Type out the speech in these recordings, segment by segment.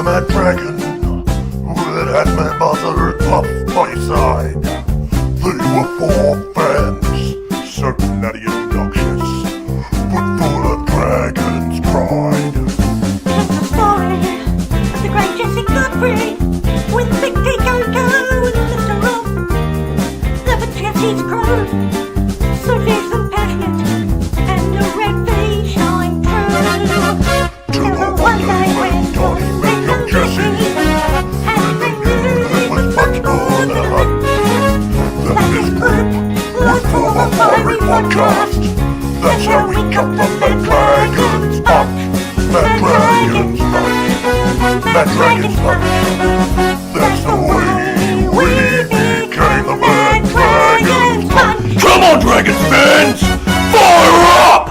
mad dragon that had my mother off my side. They were 4 fans, so bloody obnoxious, but full of dragon's pride. It's the story of the great Jesse Godfrey with Big D Go-Go and Mr. Rob. Never Jesse's crew, so fierce and passionate, and the red face shine true. Till the one day when Tony met young Jesse, and they knew there was much more to hunt. That this group would form a fiery podcast. That's how we come from the dragon's punch. That dragon's punch. That dragon's punch. That's the way we became the Mad Dragons punch. Come on, Dragons fans! Fire up!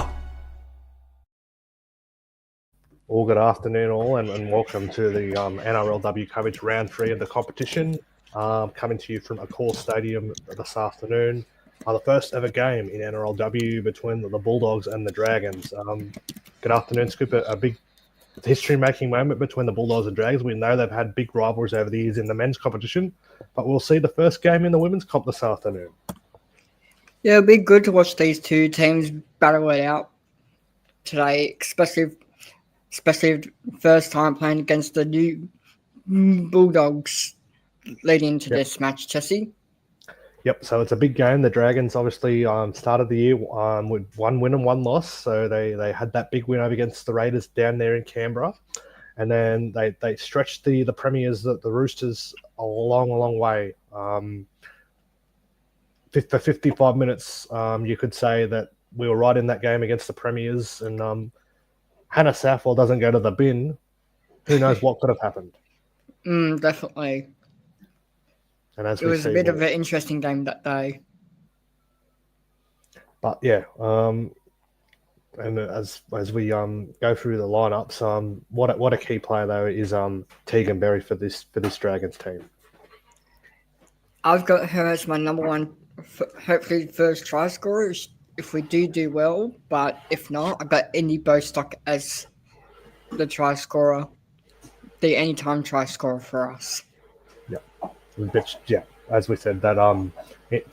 Well, good afternoon all, and welcome to the NRLW coverage round 3 of the competition. Coming to you from Accor Stadium this afternoon. The first ever game in NRLW between the Bulldogs and the Dragons. Good afternoon, Scoop. A big history-making moment between the Bulldogs and Dragons. We know they've had big rivalries over the years in the men's competition, but we'll see the first game in the women's comp this afternoon. Yeah, it'll be good to watch these two teams battle it out today, especially the first time playing against the new Bulldogs leading into this match, Jesse. Yep, so it's a big game. The Dragons obviously started the year with 1 win and 1 loss. So they had that big win over against the Raiders down there in Canberra. And then they stretched the Premiers, the Roosters, a long way. For 55 minutes, you could say that we were right in that game against the Premiers. And Hannah Southwell doesn't go to the bin. Who knows what could have happened? Definitely. And as it was a bit of an interesting game that day. But yeah, and as we go through the lineups, what a key player though is Tegan Berry for this Dragons team. I've got her as my number one, hopefully first try scorer if we do well. But if not, I've got Indy Bostock as the try scorer, the anytime try scorer for us. Yeah, as we said, that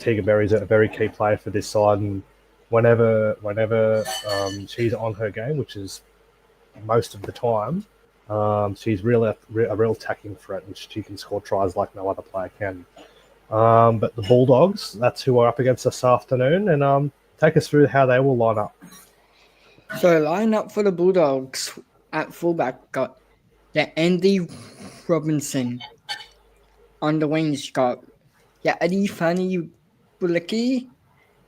Tegan Berry is a very key player for this side, and whenever she's on her game, which is most of the time, she's really a real attacking threat, and she can score tries like no other player can. But the Bulldogs, that's who we're up against this afternoon, and take us through how they will line up. So line up for the Bulldogs at fullback got Andy Robinson. On the wings, you got Eddie Fanny Bulicki,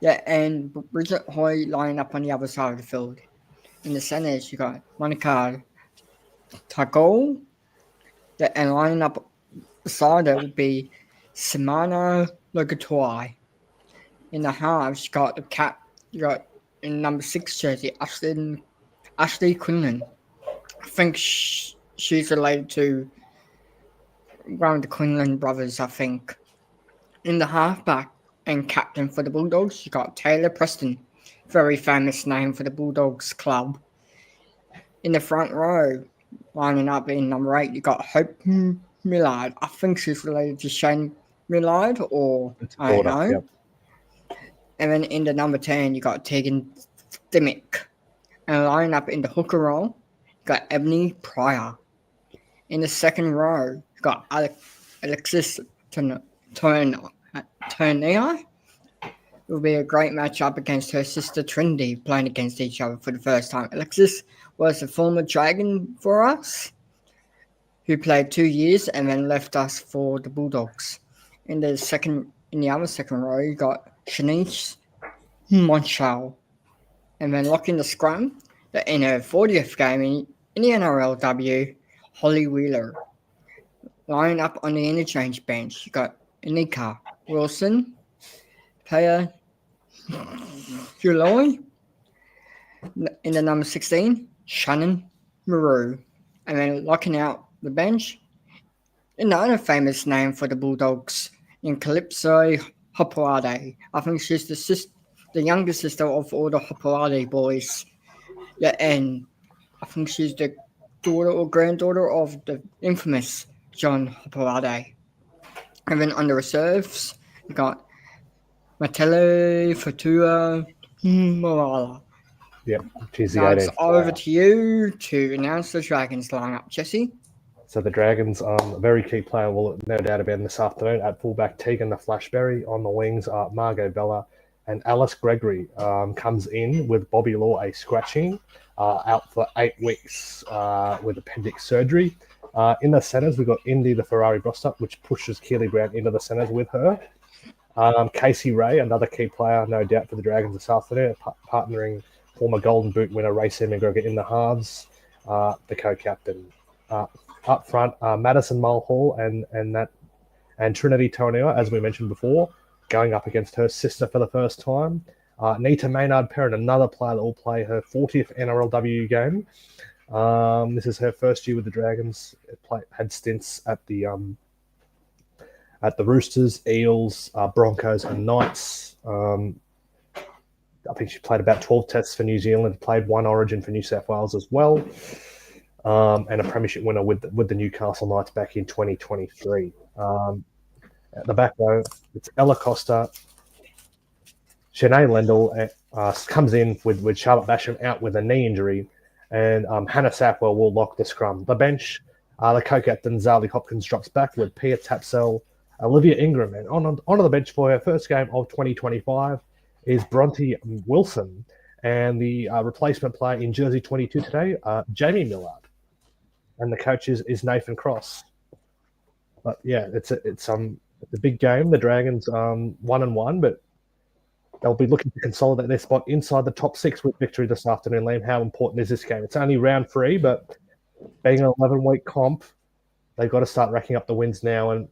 and Bridget Hoy lining up on the other side of the field. In the centers, you got Monica Tagol, and lining up beside her would be Simona Logatuai. In the halves, you got you got in number 6 jersey, Ashley Quinlan. I think she's related to one of the Quinlan brothers, I think. In the halfback and captain for the Bulldogs, you got Taylor Preston, very famous name for the Bulldogs club. In the front row, lining up in number 8, you got Hope Millard. I think she's related to Shane Millard, or I don't know. Yep. And then in the number 10, you got Tegan Dimmick. And lining up in the hooker role, you got Ebony Pryor. In the second row, you got Alexis Tauaneai. It will be a great matchup against her sister Trinity, playing against each other for the first time. Alexis was a former Dragon for us, who played 2 years and then left us for the Bulldogs. In the other second row, you got Shanice Monchal. And then locking the scrum, in her 40th game in the NRLW, Holly Wheeler. Lining up on the interchange bench, you got Anika Wilson, player July. In the number 16, Shannon Maru. And then locking out the bench, another famous name for the Bulldogs, in Calypso Hopolade. I think she's the younger sister of all the Hopolade boys. Yeah, and I think she's the daughter or granddaughter of the infamous John Hoparade. And then on the reserves, you got Matele Fatua Morala. Yep, she's the Now it's 18th over player. to you to announce the Dragons lineup, Jesse. So the Dragons, a very key player will no doubt about this afternoon. At fullback, Tegan the Flashberry. On the wings are Margot Bella and Alice Gregory. Comes in with Bobby Law, a scratching, out for 8 weeks with appendix surgery. In the centres, we've got Indy the Ferrari Bostup, which pushes Keely Brown into the centres with her. Casey Ray, another key player, no doubt, for the Dragons this afternoon, partnering former Golden Boot winner Racing McGregor in the halves, the co-captain. Up front, Madison Mulhall and Trinity Tauaneai, as we mentioned before, going up against her sister for the first time. Nita Maynard Perrin, another player that will play her 40th NRLW game. This is her first year with the Dragons. Had stints at the Roosters, Eels, Broncos, and Knights. I think she played about 12 tests for New Zealand, played 1 Origin for New South Wales as well, and a premiership winner with the Newcastle Knights back in 2023. At the back row, it's Ella Costa. Shanae Lendl comes in with Charlotte Basham out with a knee injury, and Hannah Sapwell will lock the scrum. The bench, the co-captain Zali Hopkins drops back with Pia Tapsell, Olivia Ingram, and onto the bench for her first game of 2025 is Bronte Wilson, and the replacement player in jersey 22 today, Jamie Millard, and the coach is Nathan Cross. But yeah, it's a big game. The Dragons 1-1, but they'll be looking to consolidate their spot inside the top 6 with victory this afternoon. Liam, how important is this game? It's only round 3, but being an 11-week comp, they've got to start racking up the wins now, and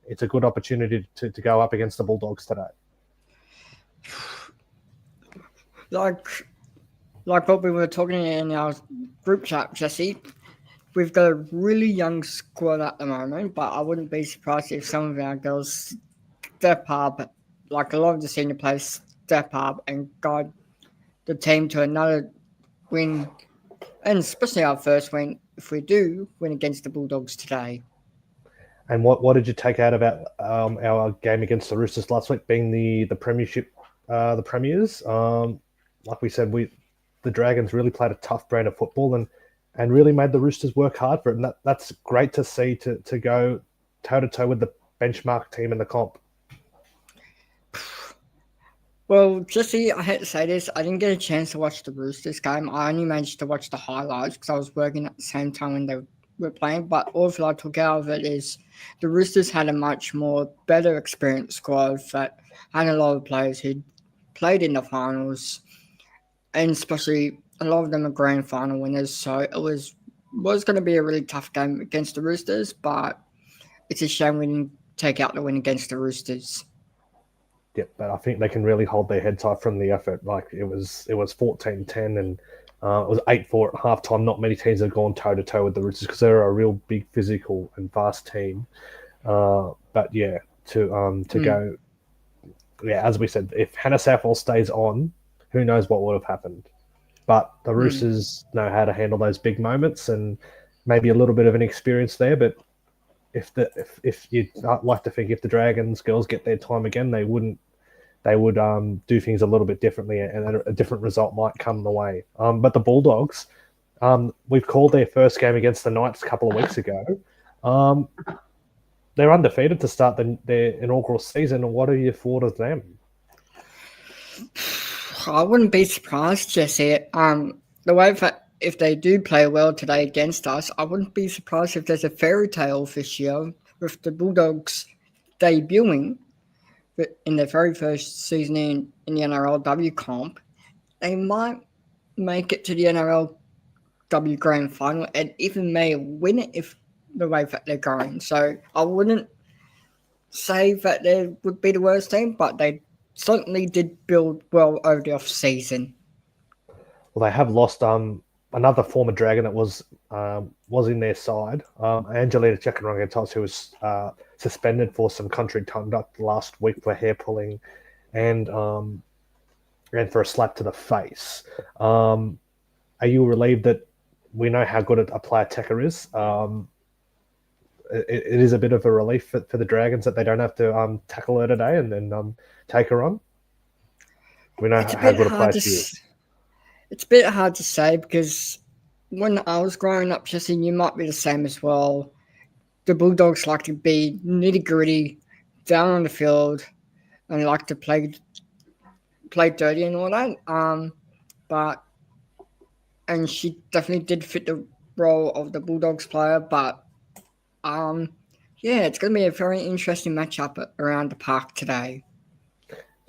it's a good opportunity to go up against the Bulldogs today. Like what we were talking in our group chat, Jesse, we've got a really young squad at the moment, but I wouldn't be surprised if some of our girls step up, like a lot of the senior players step up and guide the team to another win, and especially our first win if we do win against the Bulldogs today. And what did you take out of our game against the Roosters last week, being the premiership, the premiers? Like we said, the Dragons really played a tough brand of football and really made the Roosters work hard for it. And that's great to see, to go toe-to-toe with the benchmark team in the comp. Well, Jesse, I hate to say this, I didn't get a chance to watch the Roosters game. I only managed to watch the highlights because I was working at the same time when they were playing. But all that I took out of it is the Roosters had a much more better experienced squad that had a lot of players who played in the finals, and especially a lot of them are grand final winners. So it was going to be a really tough game against the Roosters, but it's a shame we didn't take out the win against the Roosters. Yeah, but I think they can really hold their heads high from the effort. Like it was 14-10 and it was 8-4 at halftime. Not many teams have gone toe-to-toe with the Roosters because they're a real big physical and fast team. But yeah, to go, yeah, as we said, if Hannah Southwell stays on, who knows what would have happened. But the Roosters know how to handle those big moments, and maybe a little bit of an experience there. But if you'd like to think if the Dragons girls get their time again, they would do things a little bit differently, and a different result might come the way. But the Bulldogs, we've called their first game against the Knights a couple of weeks ago. They're undefeated to start their inaugural season. What are your thoughts of them? I wouldn't be surprised, Jesse. The way that if they do play well today against us, I wouldn't be surprised if there's a fairy tale this year with the Bulldogs debuting in their very first season in the NRLW comp. They might make it to the NRLW Grand Final and even may win it if the way that they're going. So I wouldn't say that they would be the worst team, but they certainly did build well over the off-season. Well, they have lost another former Dragon that was in their side, Angelina Chekanrangatos, who was suspended for some contrary conduct last week for hair pulling and for a slap to the face. Are you relieved that we know how good a player Tekka is. It is a bit of a relief for the Dragons that they don't have to tackle her today and then take her on. We know how good a player she is. It's a bit hard to say because when I was growing up, Jesse, you might be the same as well. The Bulldogs like to be nitty-gritty, down on the field, and they like to play dirty and all that. And she definitely did fit the role of the Bulldogs player, but it's going to be a very interesting matchup around the park today.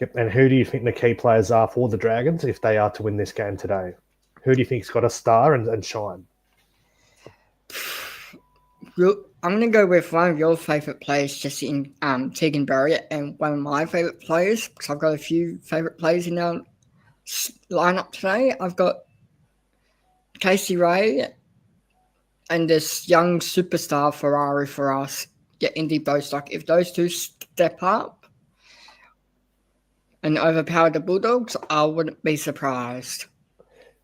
Yep. And who do you think the key players are for the Dragons if they are to win this game today? Who do you think's got a star and shine? I'm going to go with one of your favourite players, Jesse, in Tegan Berry, and one of my favourite players, because I've got a few favourite players in our lineup today. I've got Casey Ray and this young superstar Ferrari for us, Indy Bostock. If those two step up and overpower the Bulldogs, I wouldn't be surprised.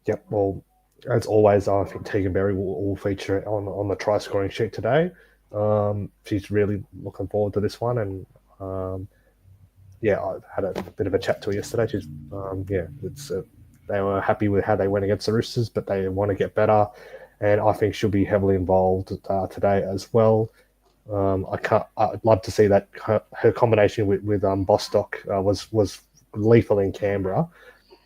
Yep. Well, as always, I think Tegan Berry will feature on the try scoring sheet today. She's really looking forward to this one, and I had a bit of a chat to her yesterday. She's they were happy with how they went against the Roosters, but they want to get better, and I think she'll be heavily involved today as well. I'd love to see that her combination with Bostock was lethal in Canberra.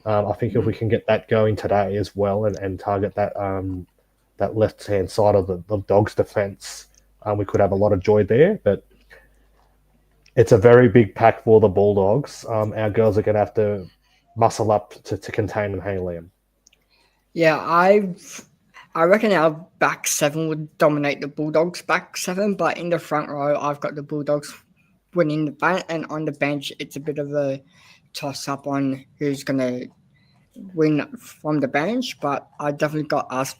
I think if we can get that going today as well and target that that left-hand side of the Dogs' defence, we could have a lot of joy there. But it's a very big pack for the Bulldogs. Our girls are going to have to muscle up to contain and hang Liam. Yeah, I reckon our back seven would dominate the Bulldogs' back seven, but in the front row, I've got the Bulldogs winning the bench, and on the bench, it's a bit of a toss-up on who's going to win from the bench, but I definitely got us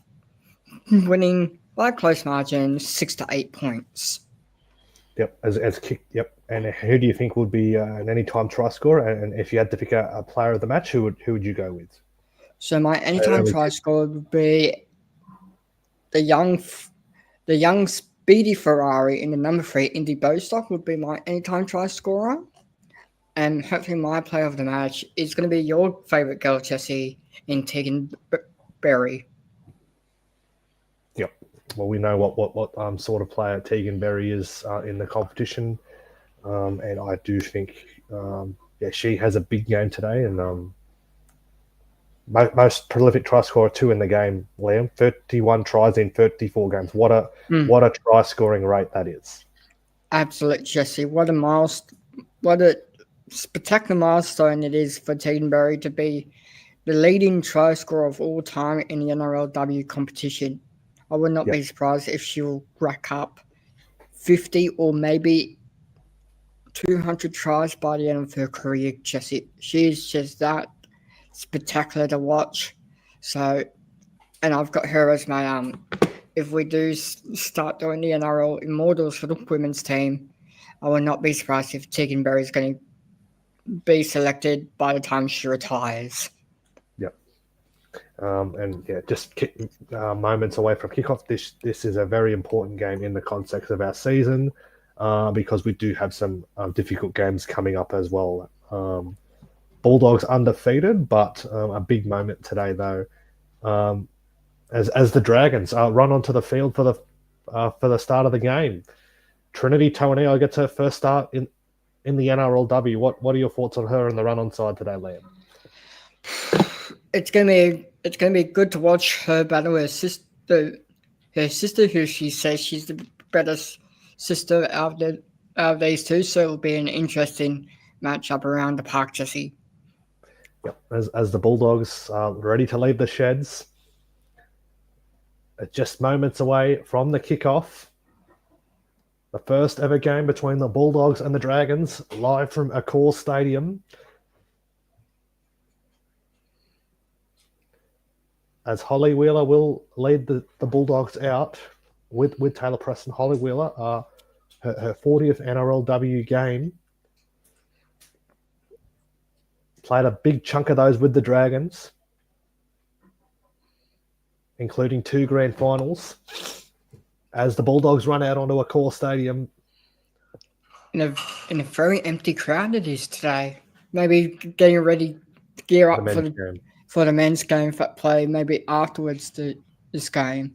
winning by a close margin, 6 to 8 points. Yep, as kick. Yep. And who do you think would be an anytime try scorer? And if you had to pick a player of the match, who would you go with? So my anytime try scorer would be the young speedy Ferrari in the number 3, Indy Bostock would be my anytime try scorer. And hopefully my player of the match is going to be your favourite girl, Jessie, in Tegan Berry. Yep. Well, we know what sort of player Tegan Berry is in the competition. And I do think, she has a big game today. And most prolific try scorer 2 in the game, Liam. 31 tries in 34 games. What a try scoring rate that is. Absolutely, Jessie. What a spectacular milestone it is for Tegan Berry to be the leading try scorer of all time in the Nrlw competition. I would not be surprised if she will rack up 50 or maybe 200 tries by the end of her career, Jessie. She is just that spectacular to watch. So, and I've got her as my if we do start doing the NRL Immortals for the women's team, I will not be surprised if Tegan Berry is going to be selected by the time she retires. Yep. Just moments away from kickoff. This is a very important game in the context of our season because we do have some difficult games coming up as well. Bulldogs undefeated, but a big moment today though. As the Dragons run onto the field for the start of the game. Trinity Tauaneai gets her first start in the NRLW. What are your thoughts on her in the run-on side today, Liam? It's gonna be good to watch her battle her sister, who she says she's the better sister out of these two. So it'll be an interesting matchup around the park, Jesse. Yep. As the Bulldogs are ready to leave the sheds, just moments away from the kickoff. The first ever game between the Bulldogs and the Dragons, live from Accor Stadium. As Holly Wheeler will lead the Bulldogs out with Taylor Preston. Holly Wheeler, her 40th NRLW game. Played a big chunk of those with the Dragons. including 2 grand finals, as the Bulldogs run out onto a core stadium. In a very empty crowd it is today. Maybe getting ready to gear up for the men's game for play, maybe afterwards this game.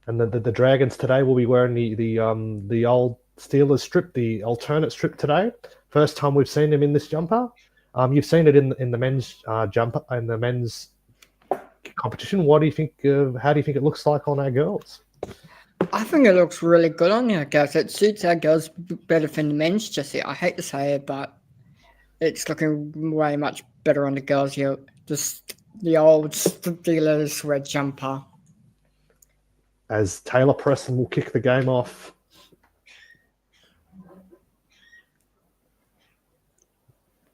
And the Dragons today will be wearing the old Steelers strip, the alternate strip today. First time we've seen them in this jumper. You've seen it in the men's jumper in the men's competition. What do you think? How do you think it looks like on our girls? I think it looks really good on our girls. It suits our girls better than the men's, Jesse. I hate to say it, but it's looking way much better on the girls here. Just the old Steelers red jumper. As Taylor Preston will kick the game off.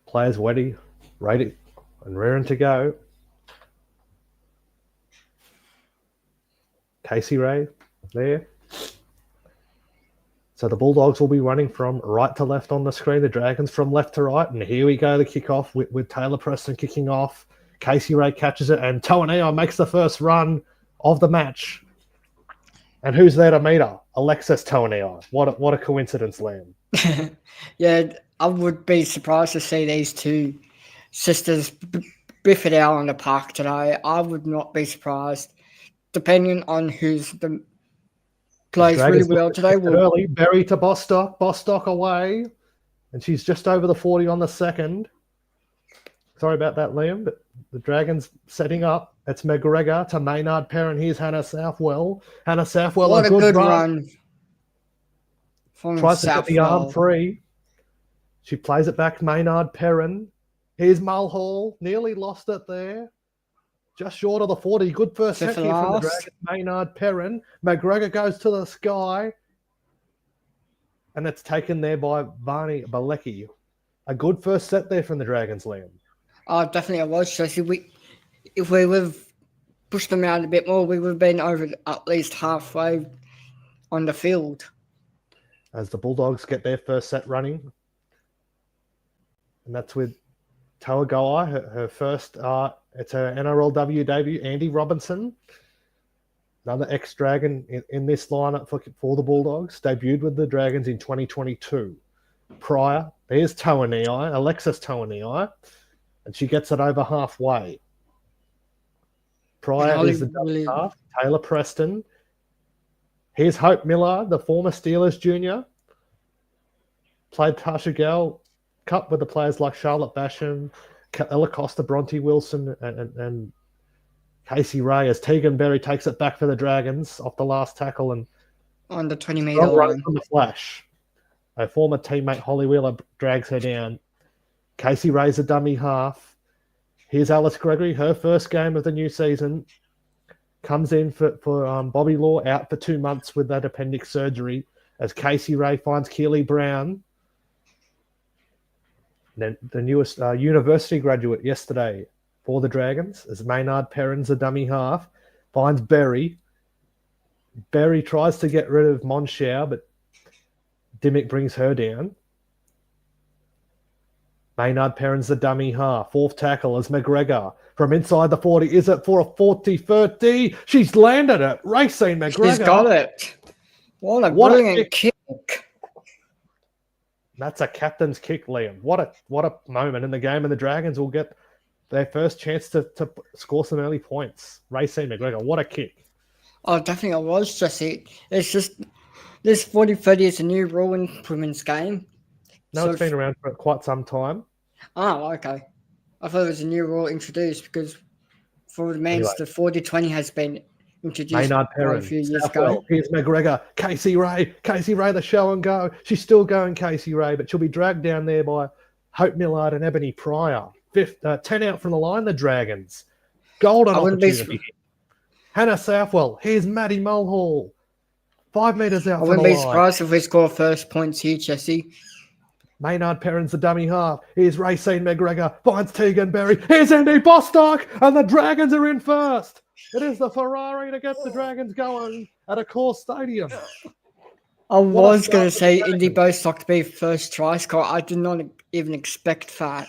Players ready, and raring to go. Casey Ray there. So the Bulldogs will be running from right to left on the screen, the Dragons from left to right. And here we go, the kickoff with Taylor Preston kicking off. Casey Ray catches it, and Tauaneai makes the first run of the match. And who's there to meet her? Alexis Tauaneai. What a coincidence, Liam. Yeah, I would be surprised to see these two sisters biff it out on the park today. I would not be surprised, depending on who's the plays really well today. Early, Berry to Bostock away, and she's just over the 40 on the second. Sorry about that, Liam, but the Dragons setting up. It's McGregor to Maynard Perrin. Here's Hannah Southwell. Hannah Southwell, what a good run. Tries to get the arm free. She plays it back to Maynard Perrin. Here's Mulhall. Nearly lost it there. Just short of the 40. Good first set here from the Dragons. Maynard Perrin. McGregor goes to the sky. And it's taken there by Barney Balecki. A good first set there from the Dragons, Liam. Oh, definitely it was, Tracy. If we would have pushed them out a bit more, we would have been over at least halfway on the field. As the Bulldogs get their first set running. And that's with Tauaneai, her first, it's her NRLW debut, Andy Robinson. Another ex-Dragon in this lineup for the Bulldogs. Debuted with the Dragons in 2022. Prior, there's Tauaneai, Alexis Tauaneai. And she gets it over halfway. Prior is the double half, Taylor Preston. Here's Hope Miller, the former Steelers junior. Played Tasha Gale Cup with the players like Charlotte Basham, Ella Costa, Bronte Wilson, and Casey Ray as Tegan Berry takes it back for the Dragons off the last tackle and on the 20-meter line. From the flash. A former teammate Holly Wheeler drags her down. Casey Ray's a dummy half. Here's Alice Gregory, her first game of the new season. Comes in for Bobby Law, out for 2 months with that appendix surgery, as Casey Ray finds Keely Brown. Then the newest university graduate yesterday for the Dragons, as Maynard Perrin's a dummy half, finds Berry. Berry tries to get rid of Monshao, but Dimmick brings her down. Maynard Perrin's the dummy half. Fourth tackle is McGregor. From inside the 40, is it for a 40-30? She's landed it. Racine McGregor. She's got it. What a brilliant kick. That's a captain's kick, Liam. What a moment in the game, and the Dragons will get their first chance to score some early points. Racine McGregor, what a kick. Oh, definitely it was, Jesse. It's just, this 40-30 is a new rule in women's game. No, so it's been around for quite some time. Oh, okay. I thought it was a new rule introduced because for the men's, the 40-20 has been introduced Maynard Perrin, a few years ago. Here's McGregor, Casey Ray, the show and go. She's still going, Casey Ray, but she'll be dragged down there by Hope Millard and Ebony Pryor. 10 out from the line, the Dragons. Golden opportunity. Hannah Southwell, here's Maddie Mulhall. 5 metres out from the line. I wouldn't be surprised if we score first points here, Jesse. Maynard Perrin's the dummy half. Here's Racine McGregor. Finds Tegan Berry. Here's Andy Bostock. And the Dragons are in first. It is the Ferrari to get the Dragons going at a core stadium. I was going to say Indy Bostock to be first try score. I did not even expect that.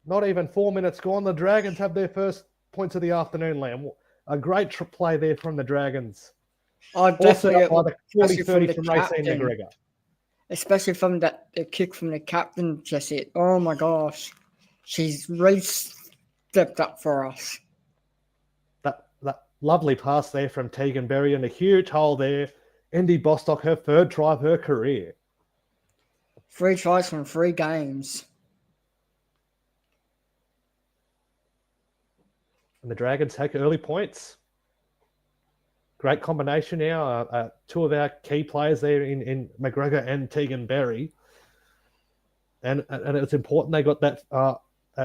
Not even 4 minutes gone. The Dragons have their first points of the afternoon, Liam. A great play there from the Dragons. Oh, Also definitely. up by the especially 40-30 from from the Racine captain. McGregor. Especially from the kick from the captain, Jesse. Oh my gosh. She's really stepped up for us. That lovely pass there from Tegan Berry and a huge hole there. Indy Bostock, her third try of her career. 3 tries from 3 games. And the Dragons take early points. Great combination now. 2 of our key players there in McGregor and Tegan Berry. And it's important they got that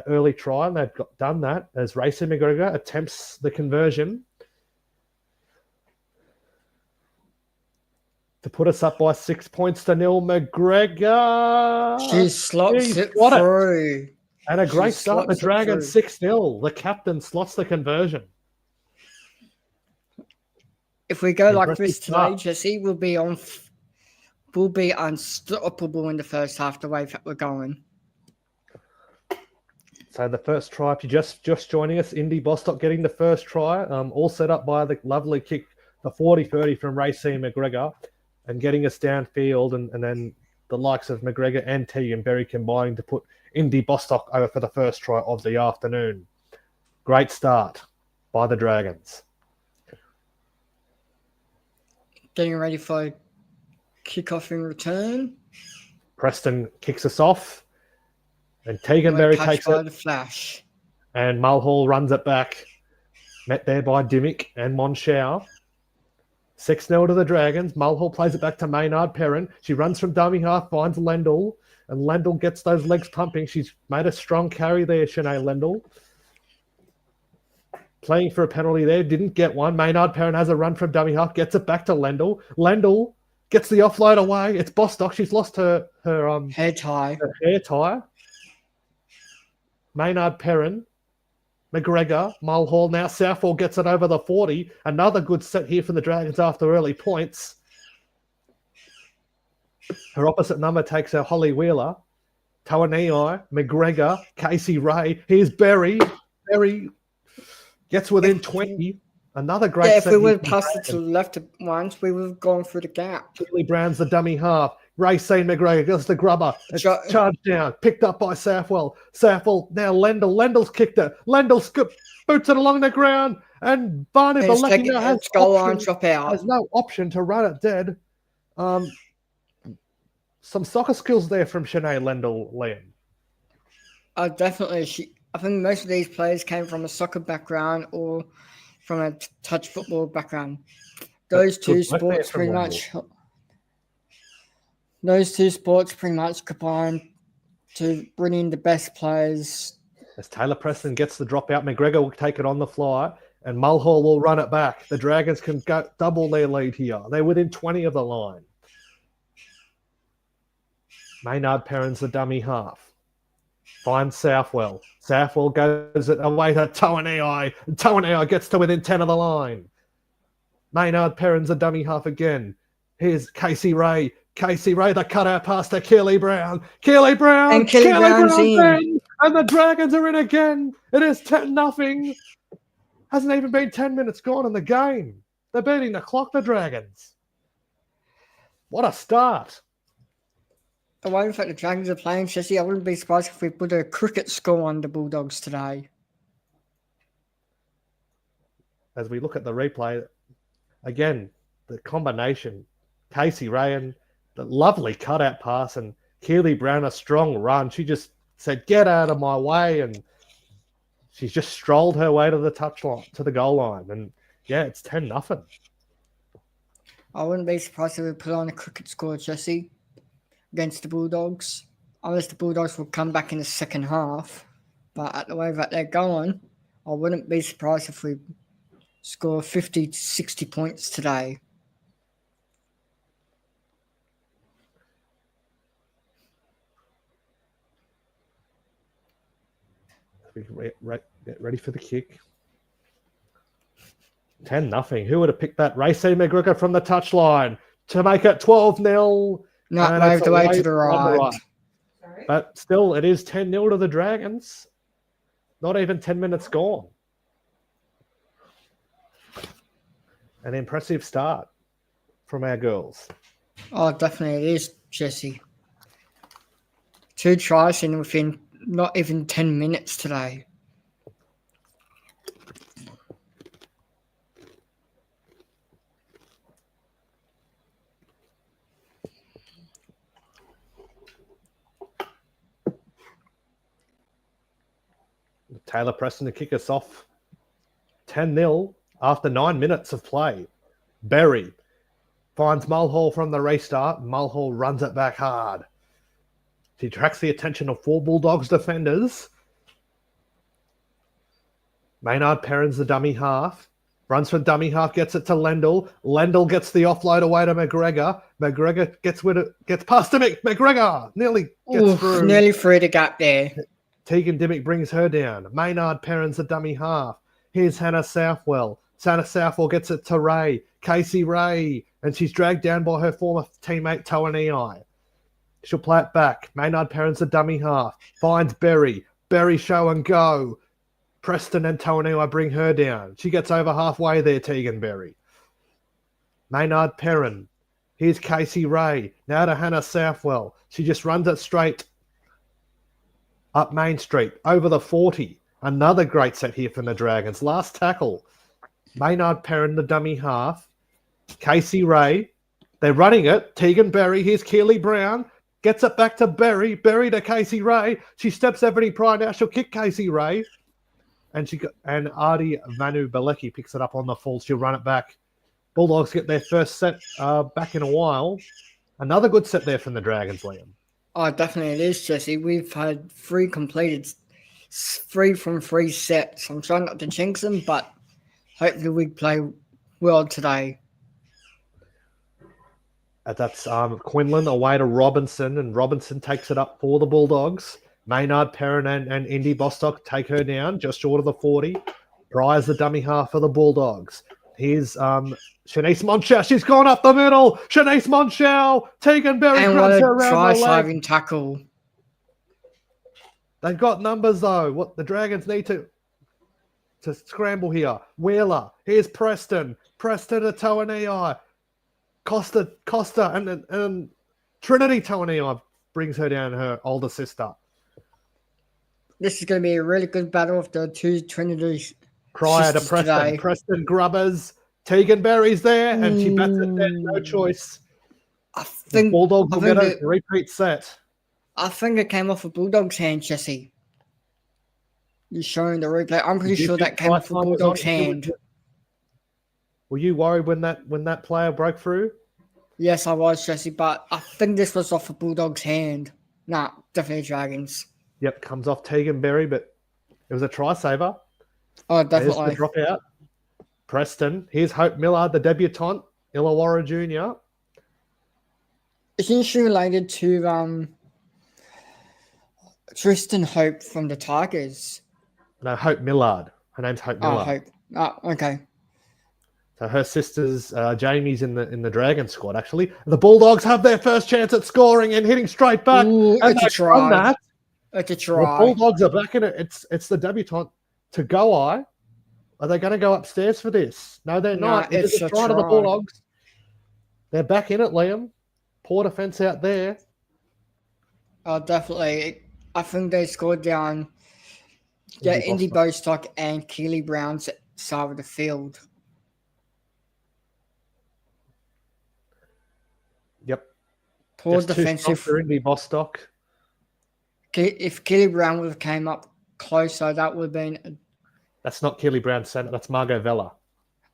early try, and they've done that as Racing McGregor attempts the conversion to put us up by 6 points to 0. McGregor. She slots it got through. And a great She start. The slots it Dragons through. 6-0. The captain slots the conversion. If we go like Impressive this today, start. Jesse, we'll be unstoppable in the first half the way that we're going. So the first try, if you're just joining us, Indy Bostock getting the first try, all set up by the lovely kick, the 40-30 from Racine McGregor, and getting us downfield, and then the likes of McGregor and Tegan Berry combining to put Indy Bostock over for the first try of the afternoon. Great start by the Dragons. Getting ready for kickoff in return. Preston kicks us off, and Tegan Berry Touched takes by it, the flash. and Mulhall runs it back. Met there by Dimmick and Monschau. 6-0 to the Dragons. Mulhall plays it back to Maynard Perrin. She runs from dummy half, finds Lendl, and Lendl gets those legs pumping. She's made a strong carry there, Shanae Lendl. Playing for a penalty there, didn't get one. Maynard Perrin has a run from dummy half, gets it back to Lendl. Lendl gets the offload away. It's Bostock. She's lost her Hair tie. hair tie. Maynard Perrin, McGregor, Mulhall. Now Southall gets it over the 40. Another good set here for the Dragons after early points. Her opposite number takes her Holly Wheeler. Tauaneai, McGregor, Casey Ray. Here's Berry. Berry gets within 20. Another great Yeah, if set we here would have from passed it Dragons. to the left once, we would have gone through the gap. Keely Brown's the dummy half. Racine McGregor gets the grubber. It's charged down. Picked up by Southwell. Southwell now Lendl. Lendl's kicked it. Lendl boots it along the ground. And Barney And it's Balecki taken- now has, it's goal line drop out. has no option to run it dead. Some soccer skills there from Shanae Lendl, Liam. Definitely. I think most of these players came from a soccer background or from a touch football background. Those two good work there sports from pretty Lendl. much. Those two sports pretty much combine to bring in the best players. As Taylor Preston gets the drop out, McGregor will take it on the fly, and Mulhall will run it back. The Dragons can go double their lead here. They're within 20 of the line. Maynard Perrin's the dummy half. Finds Southwell. Southwell goes it away to Tauaneai. Tauaneai gets to within 10 of the line. Maynard Perrin's a dummy half again. Here's Casey Ray. Casey Ray, the cutout pass to Keely Brown. Keely Brown. And Keely Brown's in. And the Dragons are in again. It is 10-0. Hasn't even been 10 minutes gone in the game. They're beating the clock, the Dragons. What a start. The way in fact the Dragons are playing, Jesse, I wouldn't be surprised if we put a cricket score on the Bulldogs today. As we look at the replay, again, the combination, Casey Ray and the lovely cutout pass, and Keely Brown, a strong run. She just said, "Get out of my way," and she's just strolled her way to the touchline, to the goal line. And yeah, it's 10-0. I wouldn't be surprised if we put on a cricket score, Jesse, against the Bulldogs, unless the Bulldogs will come back in the second half. But at the way that they're going, I wouldn't be surprised if we score 50 to 60 points today. Get ready for the kick. 10-0. Who would have picked that? Racine McGregor from the touchline to make it 12-0. Not And waved it's away away to the on the right. Sorry. But still, it is 10-0 to the Dragons. Not even 10 minutes gone. An impressive start from our girls. Oh, definitely it is, Jesse. 2 tries in within not even 10 minutes today. Taylor Preston to kick us off 10-0 after 9 minutes of play. Berry finds Mulhall from the restart. Mulhall runs it back hard. She attracts the attention of 4 Bulldogs defenders. Maynard Perrin's the dummy half. Runs for dummy half, gets it to Lendl. Lendl gets the offload away to McGregor. McGregor gets past Dimmick. McGregor nearly gets through. Nearly through the gap there. Tegan Dimmick brings her down. Maynard Perrin's the dummy half. Here's Hannah Southwell. Hannah Southwell gets it to Ray. Casey Ray. And she's dragged down by her former teammate Tauaneai. She'll play it back. Maynard Perrin's the dummy half. Finds Berry. Berry show and go. Preston and Tauaneai bring her down. She gets over halfway there, Tegan Berry. Maynard Perrin. Here's Casey Ray. Now to Hannah Southwell. She just runs it straight up Main Street, over the 40. Another great set here from the Dragons. Last tackle. Maynard Perrin, the dummy half. Casey Ray. They're running it. Tegan Berry. Here's Keely Brown. Gets it back to Berry. Berry to Casey Ray. She steps Ebony Pryor. Now she'll kick Casey Ray. And Artie Vanu Balecki picks it up on the full. She'll run it back. Bulldogs get their first set back in a while. Another good set there from the Dragons, Liam. Oh, definitely it is, Jesse. We've had 3 completed, 3 from 3 sets. I'm trying not to jinx them, but hopefully we play well today. That's Quinlan away to Robinson, and Robinson takes it up for the Bulldogs. Maynard Perrin and Indy Bostock take her down just short of the 40. Pryor's the dummy half for the Bulldogs. Here's Shanice Monchau. She's gone up the middle. Shanice Monchau. Tegan Berry grabs her around the leg. Tackle. They've got numbers though. What the Dragons need to scramble here. Wheeler. Here's Preston. Preston to Tauaneai. Costa and Trinity Tauaneai brings her down, her older sister. This is going to be a really good battle of the 2 Trinities. Pryor to Preston. Today. Preston grubbers. Tegan Berry's there, and she bats it there. No choice. I think Bulldogs will get a repeat set. I think it came off a Bulldog's hand, Jesse. You're showing the replay. I'm pretty sure that came off a Bulldog's hand. Were you worried when that player broke through? Yes, I was, Jesse, but I think this was off a Bulldog's hand. Nah, definitely Dragons. Yep, comes off Tegan Berry, but it was a try saver. Oh, definitely. There's the dropout. Preston. Here's Hope Millard, the debutante, Illawarra Junior. Isn't she related to Tristan Hope from the Tigers? No, Hope Millard. Her name's Hope Millard. Oh, Hope. Oh, okay. So her sister's Jamie's in the Dragon squad, actually. The Bulldogs have their first chance at scoring and hitting straight back. Ooh, and it's a try. It's a try. The Bulldogs are back in it. It's the debutante to go. Are they going to go upstairs for this? No, they're not. It's a try to the Bulldogs. They're back in it, Liam. Poor defense out there. Oh, definitely. I think they scored down Indy Bostock and Keely Brown's side of the field. Yep. Poor Just defensive for Indy Bostock. If Keely Brown would have came up closer, that would have been. That's not Keely Brown's centre. That's Margot Vella.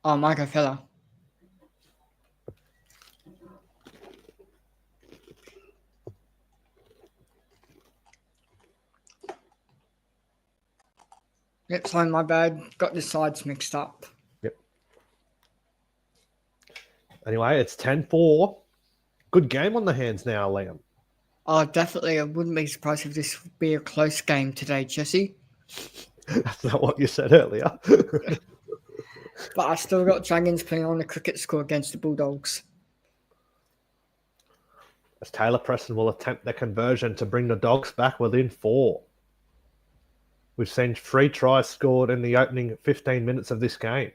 Oh, Margot Vella. Yep, sorry, my bad. Got the sides mixed up. Yep. Anyway, it's 10-4. Good game on the hands now, Liam. Oh, definitely. I wouldn't be surprised if this would be a close game today, Jesse. That's not what you said earlier. But I still got Dragons playing on the cricket score against the Bulldogs. As Taylor Preston will attempt the conversion to bring the Dogs back within 4. We've seen 3 tries scored in the opening 15 minutes of this game.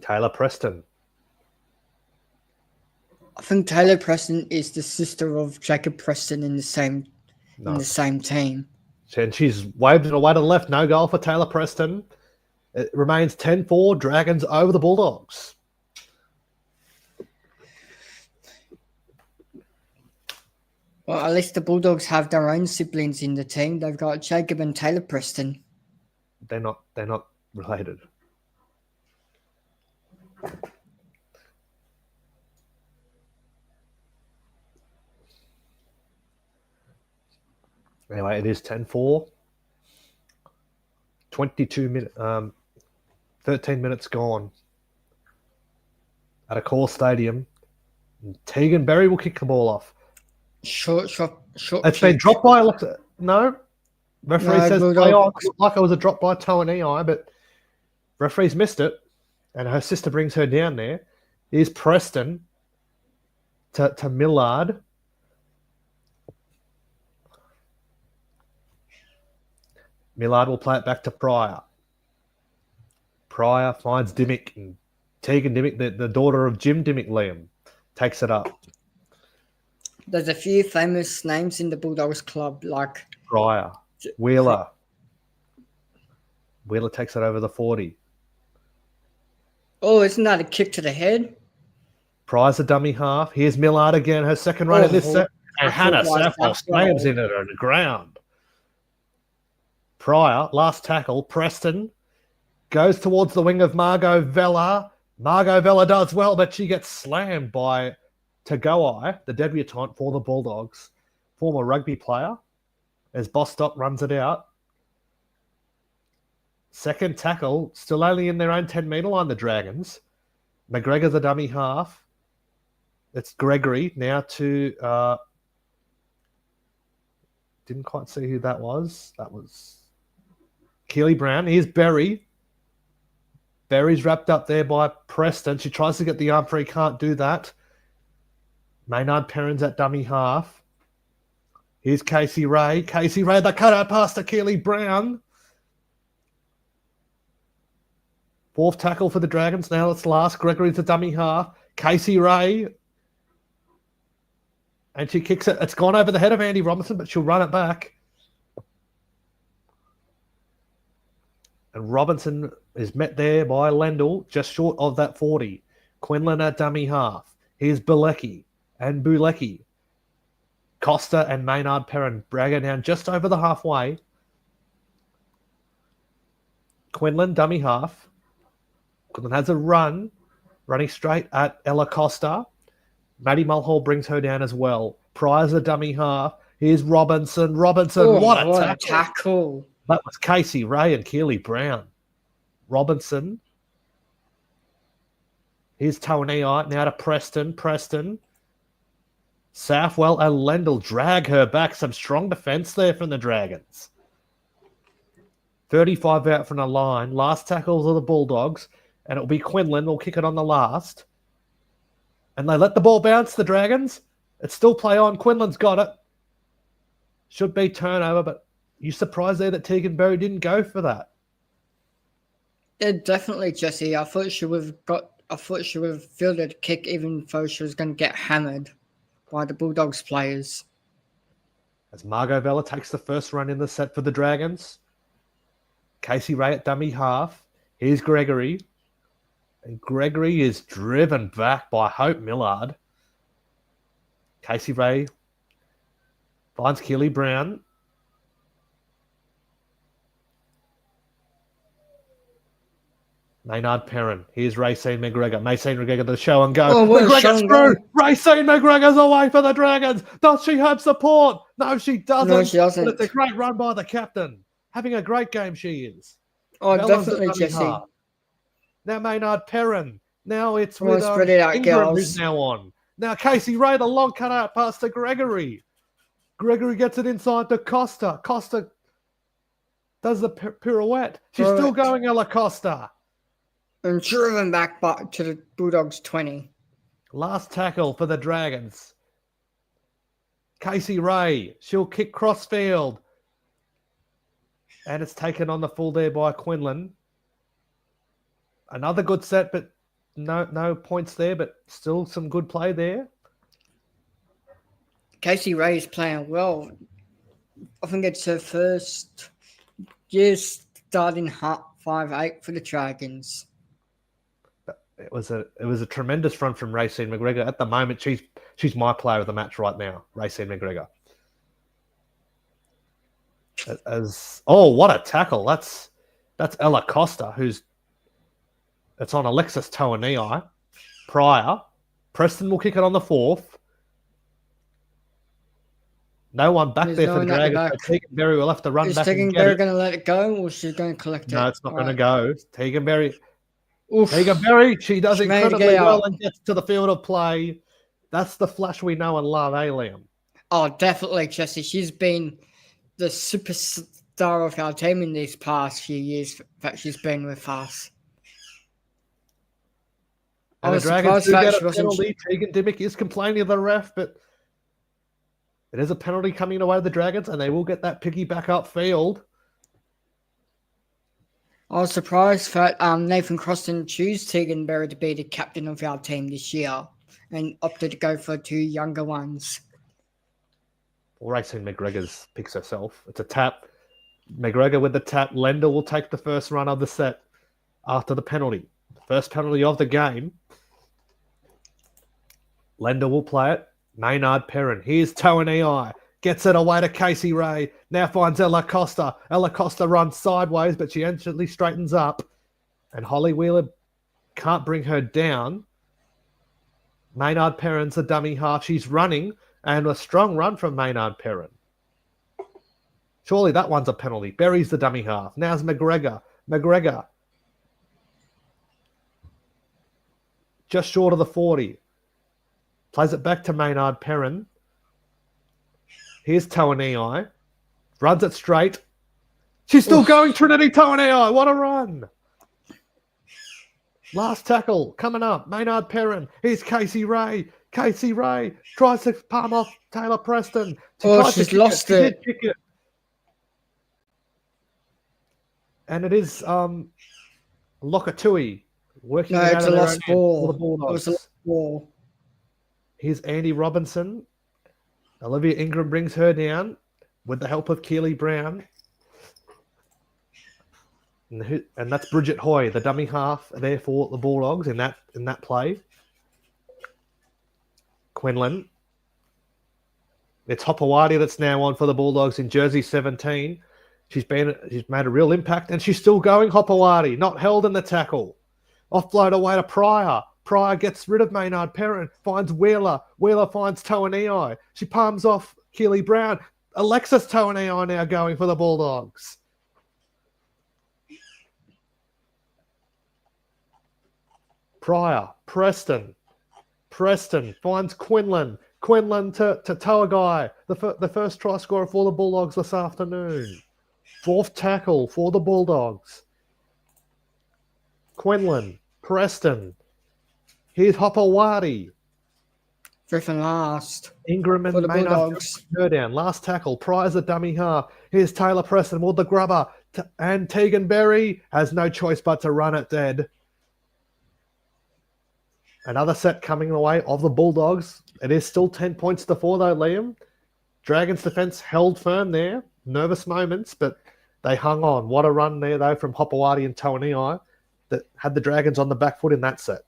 Taylor Preston. I think Taylor Preston is the sister of Jacob Preston in the same team. And she's waved it away to the left. No goal for Taylor Preston. It remains 10-4. Dragons over the Bulldogs. Well, at least the Bulldogs have their own siblings in the team. They've got Jacob and Taylor Preston. They're not related. Anyway, it is 10-4. 13 minutes gone at a core stadium. Tegan Berry will kick the ball off. Short. It's been dropped by no. Referee says play on. Like it was a drop by Tauaneai, but referee's missed it, and her sister brings her down there. Here's Preston to Millard. Millard will play it back to Pryor. Pryor finds Dimmick, and Tegan Dimmick, the daughter of Jim Dimmick Liam, takes it up. There's a few famous names in the Bulldogs club, like Pryor, Wheeler. Wheeler takes it over the 40. Oh, isn't that a kick to the head? Pryor's a dummy half. Here's Millard again, her second run in this set. And Hannah Saffel slams in it on the ground. Pryor, last tackle. Preston goes towards the wing of Margot Vella. Margot Vella does well, but she gets slammed by Tauaneai, the debutant for the Bulldogs, former rugby player, as Bostock runs it out. Second tackle, still only in their own 10-metre line, the Dragons. McGregor, the dummy half. It's Gregory now to... didn't quite see who that was. That was Keely Brown. Here's Berry. Berry's wrapped up there by Preston. She tries to get the arm free, can't do that. Maynard Perrin's at dummy half. Here's Casey Ray. Casey Ray, the cutout pass to Keely Brown. Fourth tackle for the Dragons. Now it's last. Gregory's a dummy half. Casey Ray. And she kicks it. It's gone over the head of Andy Robinson, but she'll run it back. And Robinson is met there by Lendl, just short of that 40. Quinlan at dummy half. Here's Bilecki and Bulecki. Costa and Maynard Perrin drag her down just over the halfway. Quinlan, dummy half. Quinlan has a run, running straight at Ella Costa. Maddie Mulhall brings her down as well. Pryor's a dummy half. Here's Robinson. Robinson, what a tackle. That was Casey Ray and Keely Brown. Robinson. Here's Tauaneai now to Preston. Preston. Southwell and Lendl drag her back. Some strong defence there from the Dragons. 35 out from the line. Last tackles of the Bulldogs. And it'll be Quinlan. We'll kick it on the last. And they let the ball bounce, the Dragons. It's still play on. Quinlan's got it. Should be turnover, but you surprised there that Tegan Berry didn't go for that? Yeah, definitely, Jesse. I thought she would have fielded a kick even though she was going to get hammered by the Bulldogs players. As Margot Vella takes the first run in the set for the Dragons. Casey Ray at dummy half. Here's Gregory. And Gregory is driven back by Hope Millard. Casey Ray finds Keely Brown. Maynard Perrin. Here's Racine McGregor. Racine McGregor, the show and go. Oh, McGregor's through. Racine McGregor's away for the Dragons. Does she have support? No, she doesn't. No, she doesn't. But it's a great run by the captain. Having a great game, she is. Oh, Bella's definitely, Jesse. half. Now Maynard Perrin. Now it's Well, with spread it out, Ingram girls. who's now on. Now Casey Ray, the long cut out pass to Gregory. Gregory gets it inside to Costa. Costa does the pirouette. She's still going, Ella Costa. And driven back to the Bulldogs 20. Last tackle for the Dragons. Casey Ray. She'll kick crossfield. And it's taken on the full there by Quinlan. Another good set, but no points there, but still some good play there. Casey Ray is playing well. I think it's her first year starting 5'8" for the Dragons. It was a tremendous run from Racine McGregor. At the moment, she's my player of the match right now, Racine McGregor. What a tackle! That's Ella Costa, it's on Alexis Tauaneai. Pryor, Preston will kick it on the 4th. No one back There's there no for one the at the Dragons. back. Teganberry will have to run Is back and get Teganberry it. going to let it go, or she's going to collect it? No, it's not going to Right. go. Teganberry. Oof. Teganberry, she does She managed to incredibly get well out. and gets to the field of play. That's the Flash we know and love, Liam? Oh, definitely, Jesse. She's been the superstar of our team in these past few years that she's been with us. I And the was Dragons surprised do that get she a wasn't. penalty. Tegan Dimmick is complaining of the ref, but it is a penalty coming away with the Dragons, and they will get that piggy back upfield. I was surprised that Nathan Croston chose Teganberry to be the captain of our team this year and opted to go for 2 younger ones. Well, Racing McGregor's picks herself. It's a tap. McGregor with the tap. Lender will take the first run of the set after the penalty. First penalty of the game. Lender will play it. Maynard Perrin. Here's Tauaneai. Gets it away to Casey Ray. Now finds Ella Costa. Ella Costa runs sideways, but she instantly straightens up. And Holly Wheeler can't bring her down. Maynard Perrin's a dummy half. She's running, and a strong run from Maynard Perrin. Surely that one's a penalty. Berry's the dummy half. Now's McGregor. McGregor. Just short of the 40. Plays it back to Maynard Perrin. Here's Tauaneai. Runs it straight. She's still going, Trinity Tauaneai. What a run. Last tackle coming up. Maynard Perrin. Here's Casey Ray. Casey Ray tries to palm off Taylor Preston. She's lost it. She did kick it. And it is Lokatui working No, it out it's of a their lost own end ball. for the Bulldogs. It was a lost ball. Here's Andy Robinson. Olivia Ingram brings her down with the help of Keely Brown. And that's Bridget Hoy, the dummy half there for the Bulldogs in that play. Quinlan. It's Hopewadi that's now on for the Bulldogs in jersey 17. She's made a real impact, and she's still going. Hopewadi, not held in the tackle. Offload away to Pryor. Pryor gets rid of Maynard Perrin, finds Wheeler. Wheeler finds Tauaneai. She palms off Keely Brown. Alexis Tauaneai now going for the Bulldogs. Pryor, Preston finds Quinlan. Quinlan to Tauaneai, the first try scorer for the Bulldogs this afternoon. 4th tackle for the Bulldogs. Quinlan, Preston. Here's Hopewadi. 5th and last. Ingram and for the Maynard Bulldogs. her down. Last tackle. Pryor's a dummy half. Here's Taylor Preston with the grubber. And Teganberry has no choice but to run it dead. Another set coming away of the Bulldogs. It is still 10 points to 4 though, Liam. Dragons defence held firm there. Nervous moments, but they hung on. What a run there though from Hopewadi and Tauaneai that had the Dragons on the back foot in that set.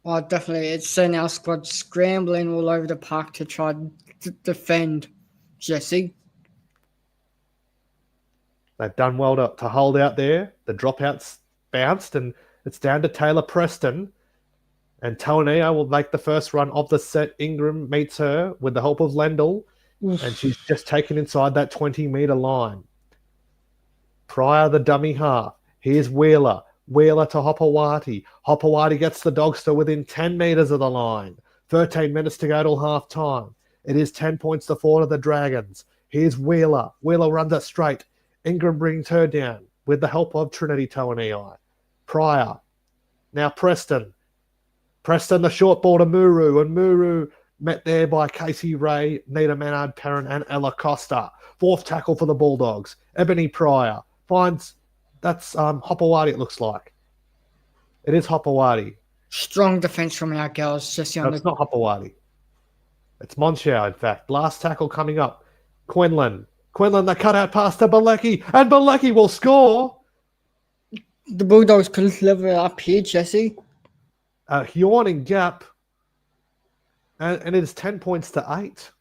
Oh, definitely. It's seen our squad scrambling all over the park to try to defend Jesse. They've done well to hold out there. The dropouts bounced, and it's down to Taylor Preston. And Tauaneai will make the first run of the set. Ingram meets her with the help of Lendl, and she's just taken inside that 20-metre line. Pryor, the dummy half. Here's Wheeler. Wheeler to Hopewadi. Hopewadi gets the Dogs to within 10 metres of the line. 13 minutes to go till half time. It is 10 points to 4 to the Dragons. Here's Wheeler. Wheeler runs it straight. Ingram brings her down with the help of Trinity Tauaneai. Pryor. Now Preston. Preston, the short ball to Muru, and Muru met there by Casey Ray, Nita Maynard Perrin, and Ella Costa. 4th tackle for the Bulldogs. Ebony Pryor finds, that's Hopewadi it looks like. It is Hopewadi. Strong defense from our girls, Jesse. No, it's not Hopewadi. It's Monshao, in fact. Last tackle coming up. Quinlan, the cutout pass to Balecki, and Balecki will score. The Bulldogs could level it up here, Jesse. A yawning gap, and it is 10 points to 8.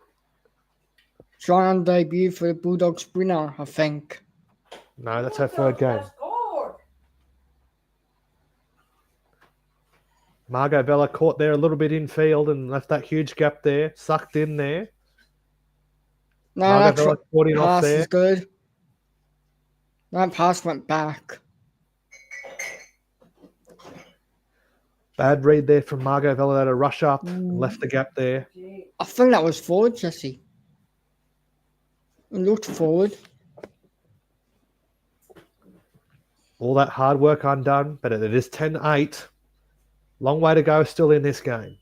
Try on debut for the Bulldogs winner, I think. No, that's her third game. Margot Vella caught there a little bit in field and left that huge gap there, sucked in there. No, Margot that Vella caught in off pass there. is good. That pass went back. Bad read there from Margot Vella to rush up, left the gap there. I think that was forward, Jesse. It looked forward. All that hard work undone, but it is 10-8. Long way to go still in this game.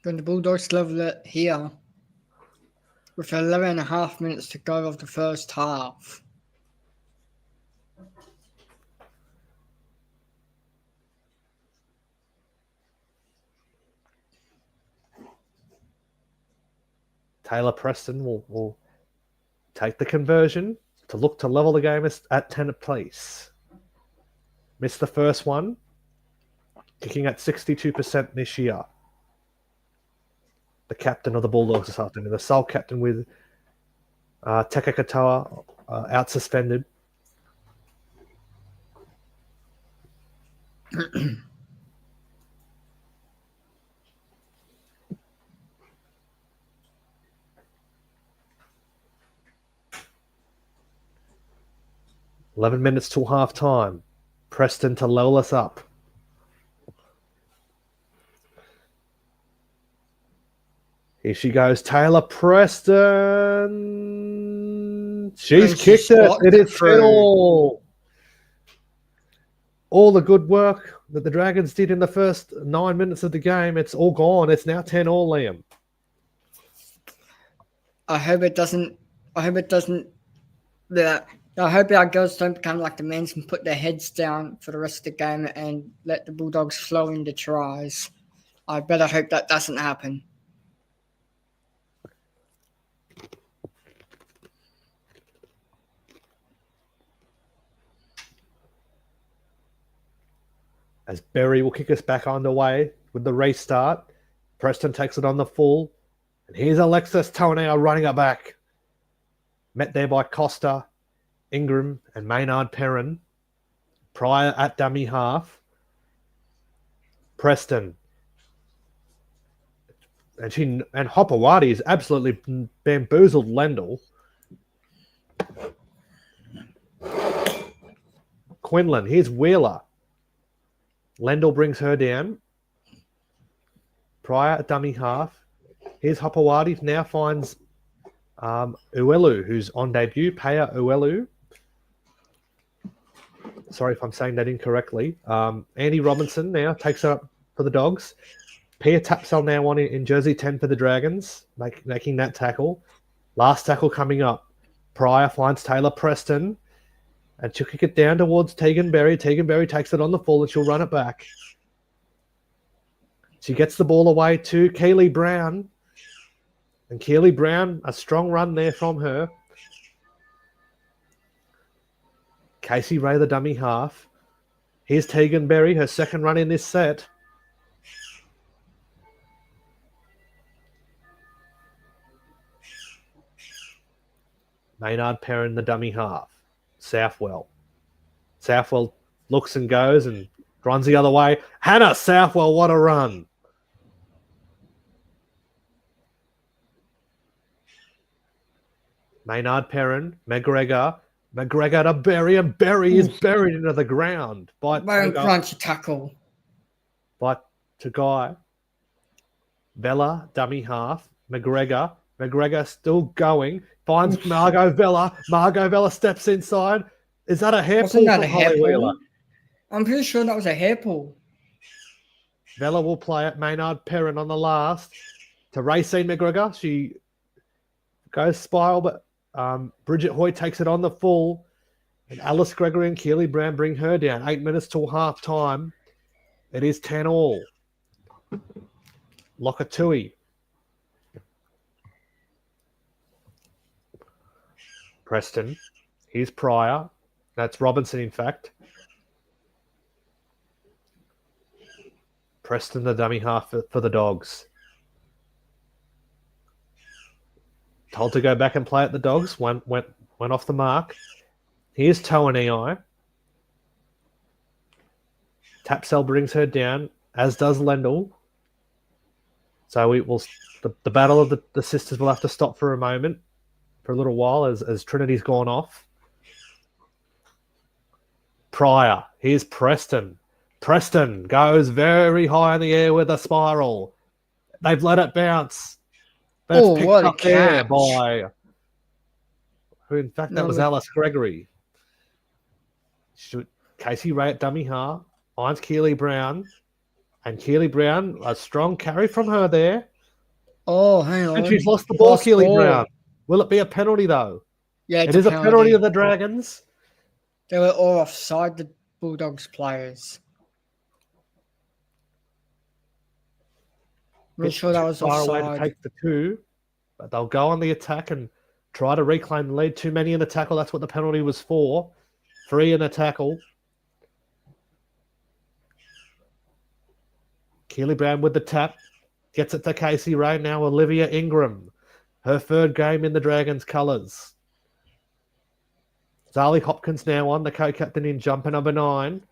When the Bulldogs level it here with 11.5 minutes to go of the first half. Taylor Preston will take the conversion to look to level the game at 10 apiece. Missed the first one, kicking at 62% this year. The captain of the Bulldogs this afternoon, the sole captain with Teka Katoa out suspended. $11 till half time. Preston to level us up. Here she goes, Taylor Preston. She's kicked it. It is 10-all. All the good work that the Dragons did in the first 9 minutes of the game, it's all gone. It's now 10-all, Liam. I hope our girls don't become like the men and put their heads down for the rest of the game and let the Bulldogs flow into tries. I better hope that doesn't happen. As Berry will kick us back underway with the restart. Preston takes it on the full. And here's Alexis Tauaneai running it back. Met there by Costa, Ingram, and Maynard Perrin. Pryor at dummy half. Preston. And Hopewadi has absolutely bamboozled Lendl. Quinlan, here's Wheeler. Lendl brings her down. Pryor at dummy half. Here's Hopewadi, now finds Uelu, who's on debut. Paya Uelu. Sorry if I'm saying that incorrectly. Andy Robinson now takes it up for the Dogs. Pia Tapsell now on in jersey 10 for the Dragons, making that tackle. Last tackle coming up. Pryor finds Taylor Preston. And she'll kick it down towards Tegan Berry. Tegan Berry takes it on the full and she'll run it back. She gets the ball away to Keely Brown. And Keely Brown, a strong run there from her. Casey Ray, the dummy half. Here's Tegan Berry, her second run in this set. Maynard Perrin, the dummy half. Southwell looks and goes and runs the other way. Hannah Southwell, what a run. Maynard Perrin, McGregor to Berry, and Berry is buried into the ground. Very crunchy tackle. But to Guy. Vella, dummy half. McGregor still going. Finds Margot Vella. Margot Vella steps inside. Is that a hair pull from Holly Wheeler? I'm pretty sure that was a hair pull. Vella will play it. Maynard Perrin on the last. To Racine McGregor. She goes spiral, but Bridget Hoy takes it on the full. And Alice Gregory and Keely Brown bring her down. 8 minutes till half time. It is 10-all. Lokatui. Preston. Here's Pryor. That's Robinson, in fact. Preston, the dummy half for the Dogs. Told to go back and play at the Dogs. Went off the mark. Here's Tauaneai. Tapsell brings her down, as does Lendl. So the battle of the sisters will have to stop for a moment, for a little while, as Trinity's gone off. Pryor. Here's Preston. Preston goes very high in the air with a spiral. They've let it bounce. But it's picked what a up there catch. by who, in fact, that was Alice Gregory. Casey Ray at dummy half. Finds Keely Brown. And Keely Brown, a strong carry from her there. Oh, hang on. And she's lost the ball, Lost Keely ball. Brown. Will it be a penalty, though? Yeah, It is a penalty of the Dragons. They were all offside, the Bulldogs players. I'm not sure that was Far away to offside. take the 2, but they'll go on the attack and try to reclaim the lead. Too many in the tackle. That's what the penalty was for. 3 in the tackle. Keely Brown with the tap. Gets it to Casey Ray. Now Olivia Ingram. Her 3rd game in the Dragons' colours. Zali Hopkins now on, the co-captain in jumper number 9.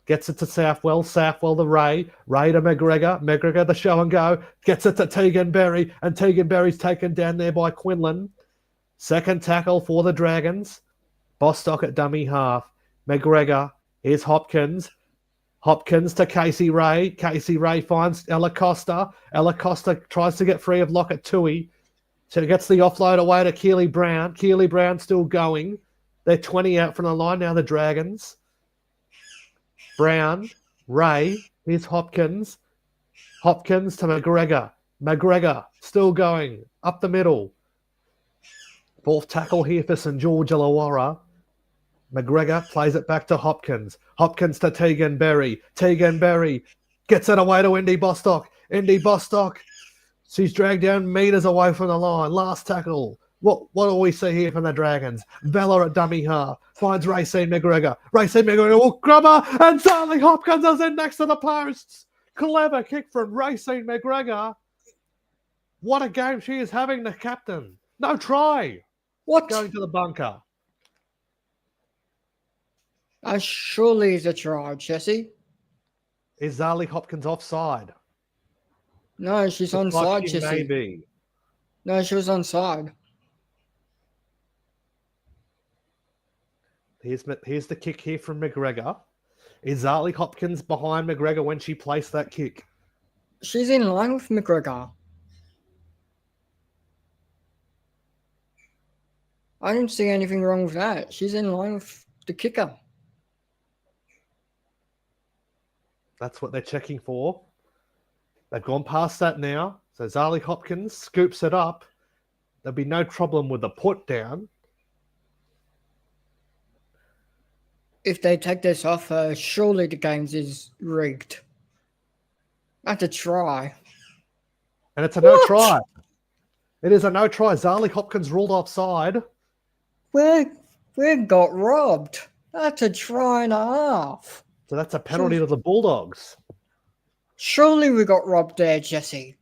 Gets it to Southwell. Southwell to Ray. Ray to McGregor. McGregor the show and go. Gets it to Tegan Berry. And Tegan Berry's taken down there by Quinlan. 2nd tackle for the Dragons. Bostock at dummy half. McGregor. Here's Hopkins. Hopkins to Casey Ray. Casey Ray finds Ella Costa. Ella Costa tries to get free of Lockett Tui. So gets the offload away to Keely Brown. Keely Brown still going. They're 20 out from the line now, the Dragons. Brown, Ray, here's Hopkins. Hopkins to McGregor. McGregor still going. Up the middle. 4th tackle here for St George Illawarra. McGregor plays it back to Hopkins. Hopkins to Tegan Berry. Tegan Berry gets it away to Indy Bostock. Indy Bostock. She's dragged down meters away from the line. Last tackle. What do we see here from the Dragons? Bella at dummy half. Finds Racine McGregor. Racine McGregor will grab her. And suddenly Hopkins is in next to the posts. Clever kick from Racine McGregor. What a game she is having, the captain. No try. What? Going to the bunker. Surely is a try, Jesse. Is Zali Hopkins offside? No, she's Looks onside, like she Jesse. may be. No, she was onside. Here's the kick here from McGregor. Is Zali Hopkins behind McGregor when she placed that kick? She's in line with McGregor. I don't see anything wrong with that. She's in line with the kicker. That's what they're checking for. They've gone past that now. So Zali Hopkins scoops it up. There'll be no problem with the put down. If they take this off her, surely the games is rigged. That's a try. And it's a no try. It is a no try. Zali Hopkins ruled offside. We got robbed. That's a try and a half. So that's a penalty to the Bulldogs. Surely we got robbed there, Jesse.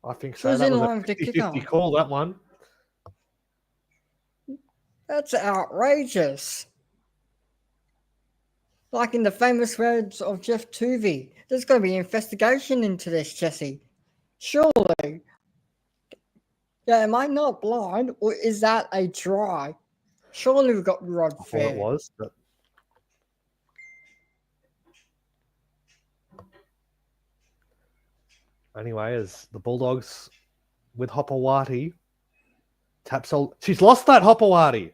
I think She so. was That in was line a with the 50-50 kicker. call, that one. That's outrageous. Like in the famous words of Jeff Tuvey, there's got to be an investigation into this, Jesse. Surely. Yeah, am I not blind, or is that a try? Surely we got robbed I thought fair. it was. But... Anyway, as the Bulldogs with Hopewati taps all... She's lost that, Hopewati.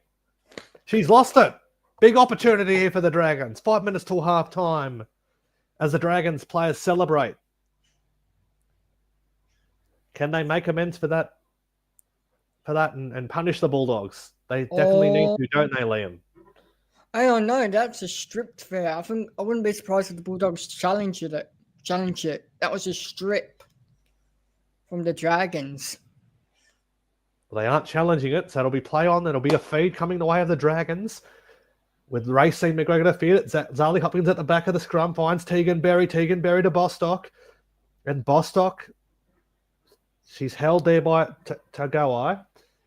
She's lost it. Big opportunity here for the Dragons. 5 minutes till half time as the Dragons players celebrate. Can they make amends for that for that and punish the Bulldogs. They definitely need to, don't they, Liam? I don't know. That's a stripped fair. I wouldn't be surprised if the Bulldogs challenge it. That was a strip from the Dragons. Well, they aren't challenging it, so it'll be play on. It'll be a feed coming the way of the Dragons. With Racine McGregor to feed it, Zali Hopkins at the back of the scrum finds Tegan Berry to Bostock. And Bostock, she's held there by Tauaneai.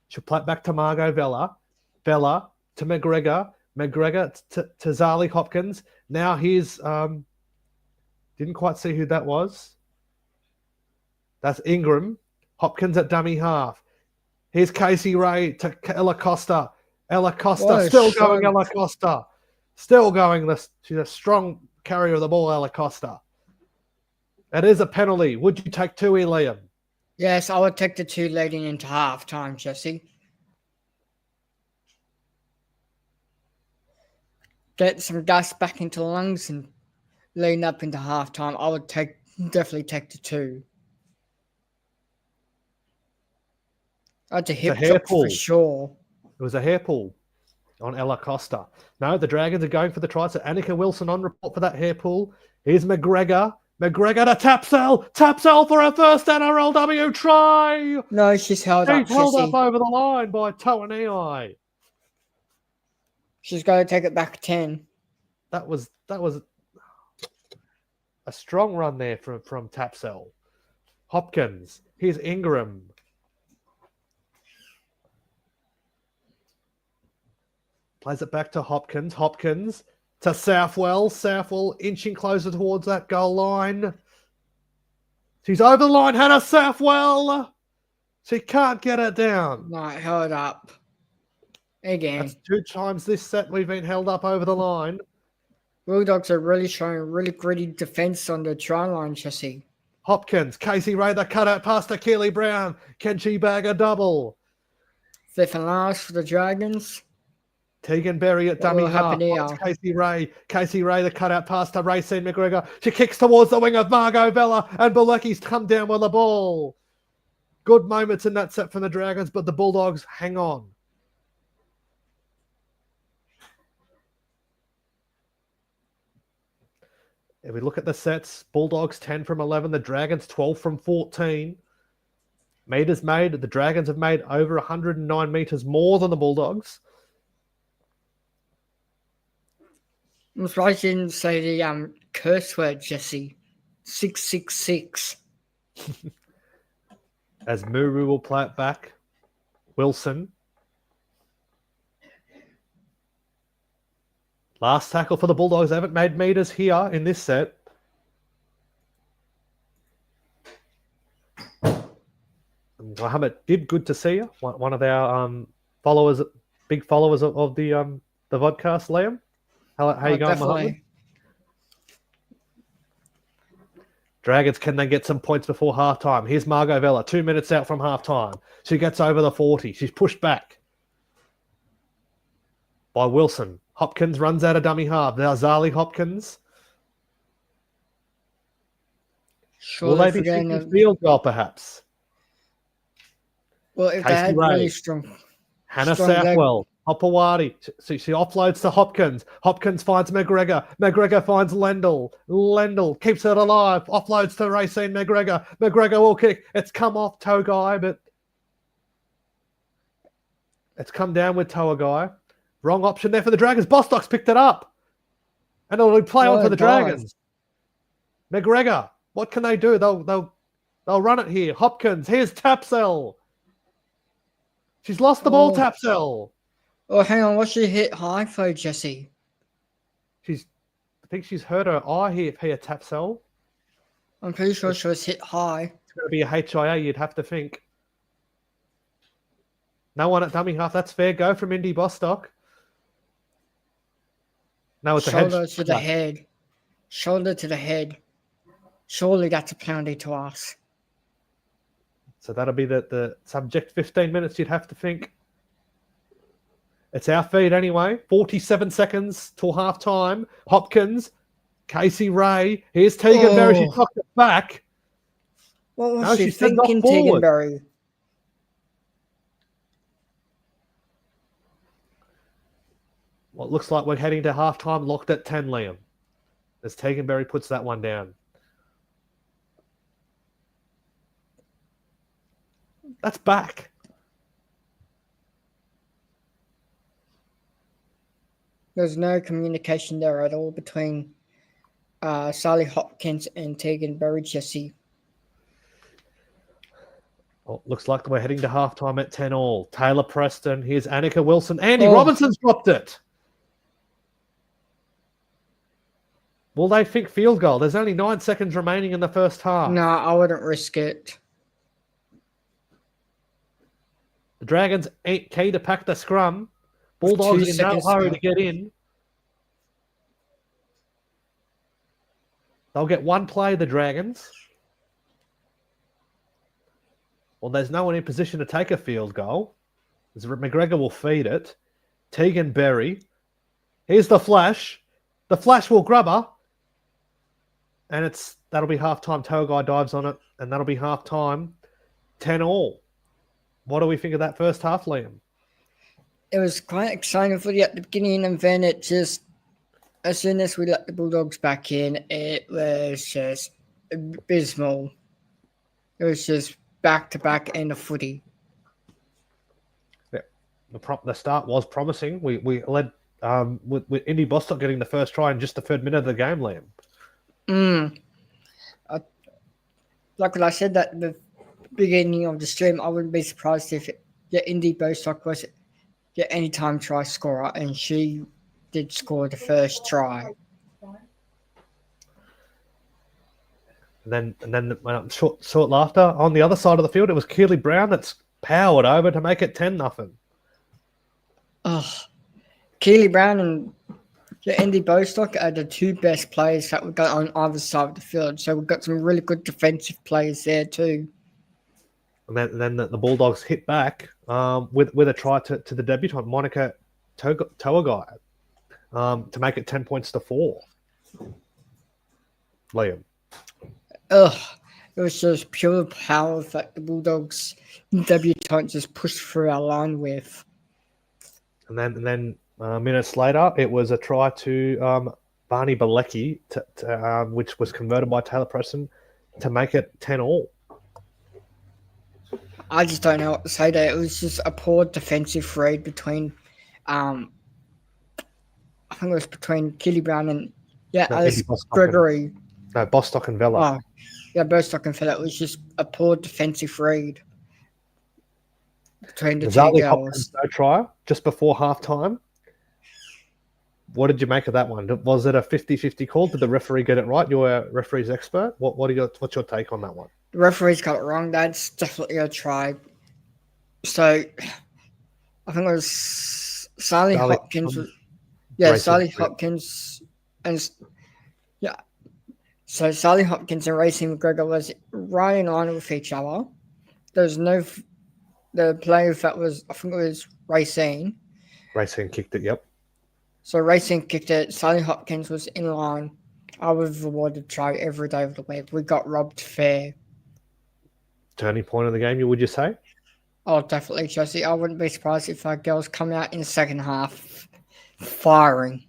She'll play it back to Margot Vella. Vella to McGregor. McGregor to Zali Hopkins. Now here's... didn't quite see who that was. That's Ingram. Hopkins at dummy half. Here's Casey Ray to Ella Costa. Ella Costa still going. Ella Costa still going. She's a strong carrier of the ball. Ella Costa. It is a penalty. Would you take 2 here, Liam? Yes, I would take the 2 leading into half-time, Jesse. Get some gas back into the lungs and leading up into half-time. I would definitely take the 2. That's a hip drop for sure. It was a hair pull on Ella Costa. No, the Dragons are going for the try. So Annika Wilson on report for that hair pull. Here's McGregor. McGregor to Tapsell. Tapsell for her first NRLW try. No, she's held up. She's held up over the line by Tauaneai. She's got to take it back 10. That was a strong run there from Tapsell. Hopkins. Here's Ingram. Plays it back to Hopkins. Hopkins to Southwell. Southwell inching closer towards that goal line. She's over the line. Hannah Southwell. She can't get it down. No, held up. Again. That's 2 times this set we've been held up over the line. Bulldogs are really showing really gritty defence on the try line, Jesse. Hopkins. Casey Ray, the cutout pass to Keely Brown. Can she bag a double? 5th and last for the Dragons. Tegan Berry at dummy half. Casey Ray. Casey Ray, the cutout pass to Racine McGregor. She kicks towards the wing of Margot Vella, and Bilecki's come down with the ball. Good moments in that set from the Dragons, but the Bulldogs hang on. If we look at the sets, Bulldogs 10 from 11, the Dragons 12 from 14. Meters made, the Dragons have made over 109 meters more than the Bulldogs. I'm surprised you didn't say the curse word, Jesse. 666. As Muru will play it back. Wilson. Last tackle for the Bulldogs. They haven't made meters here in this set. Mohammed Dib, good to see you. One of our followers, big followers of the vodcast, Liam. How you going, Mohammed? Dragons, can they get some points before halftime? Here's Margot Vella, 2 minutes out from halftime. She gets over the 40. She's pushed back by Wilson. Hopkins runs out of dummy half. Now Zali Hopkins. Will they be thinking a field goal, perhaps? Well, if they had really strong... Hannah Southwell. Hopawati. She offloads to Hopkins. Hopkins finds McGregor. McGregor finds Lendl. Lendl keeps it alive. Offloads to Racine McGregor. McGregor will kick. It's come off Tauaneai, but it's come down with Tauaneai. Wrong option there for the Dragons. Bostock's picked it up. And it'll play on for the Dragons. McGregor. What can they do? They'll run it here. Hopkins. Here's Tapsell. She's lost the ball, Tapsell. Oh, hang on. What's she hit high for, Jesse? I think she's hurt her eye here, Tapsell. I'm pretty sure she was hit high. It's going to be a HIA, you'd have to think. No one at dummy half. That's fair go from Indy Bostock. No, it's shoulder to the head. Shoulder to the head. Surely that's a penalty to us. So that'll be the subject. 15 minutes, you'd have to think. It's our feed anyway. 47 seconds till half time. Hopkins, Casey Ray. Here's Tegan Berry. She knocked it back. What was she thinking, Tegan Berry? Well, it looks like we're heading to halftime, locked at 10, Liam. As Teganberry puts that one down. That's back. There's no communication there at all between Sally Hopkins and Teganberry, Jesse. Well, looks like we're heading to halftime at 10 all. Taylor Preston. Here's Annika Wilson. Andy Robinson's dropped it. Will they think field goal? There's only 9 seconds remaining in the first half. No, I wouldn't risk it. The Dragons ain't key to pack the scrum. Bulldogs in no hurry to get in. They'll get one play, the Dragons. Well, there's no one in position to take a field goal. McGregor will feed it. Tegan Berry. Here's the flash. The flash will grab her. And that'll be halftime. Tauaneai dives on it, and that'll be halftime. 10 all. What do we think of that first half, Liam? It was quite exciting for you at the beginning, and then it just, as soon as we let the Bulldogs back in, it was just abysmal. It was just back-to-back end of footy. Yeah, the start was promising. We led with Indy Bostock getting the first try in just the third minute of the game, Liam. Like what I said at the beginning of the stream, I wouldn't be surprised if Indy Bostock was the anytime try scorer, and she did score the first try. And then short after, on the other side of the field, it was Keely Brown that's powered over to make it 10-0. Keely Brown and Indy Bostock are the two best players that we've got on either side of the field. So we've got some really good defensive players there too. And then the Bulldogs hit back with a try to the debutant, Monica Tauaneai, to make it 10 points to 4. Liam. It was just pure power that the Bulldogs debutant just pushed through our line with. And then minutes later, it was a try to Barney Balecki, which was converted by Taylor Preston to make it 10 all. I just don't know what to say there. It was just a poor defensive read between, I think it was between Keely Brown and Alice Gregory. Bostock and Vella. Bostock and Vella. It was just a poor defensive read between the Zali two Hopkins, girls. no try just before halftime. What did you make of that one? Was it a 50-50 call? Did the referee get it right? You're a referee's expert. What's your take on that one? The referees got it wrong. That's definitely a try. So, I think it was Sally Hopkins. Sally Hopkins and So Sally Hopkins and Racing McGregor was right in line with each other. There's no the player that was, I think it was Racing. Racing kicked it. Yep. So Racing kicked it. Sally Hopkins was in line. I was rewarded try every day of the week. We got robbed fair. Turning point of the game, would you say? Oh, definitely, Jesse. I wouldn't be surprised if our girls come out in the second half firing.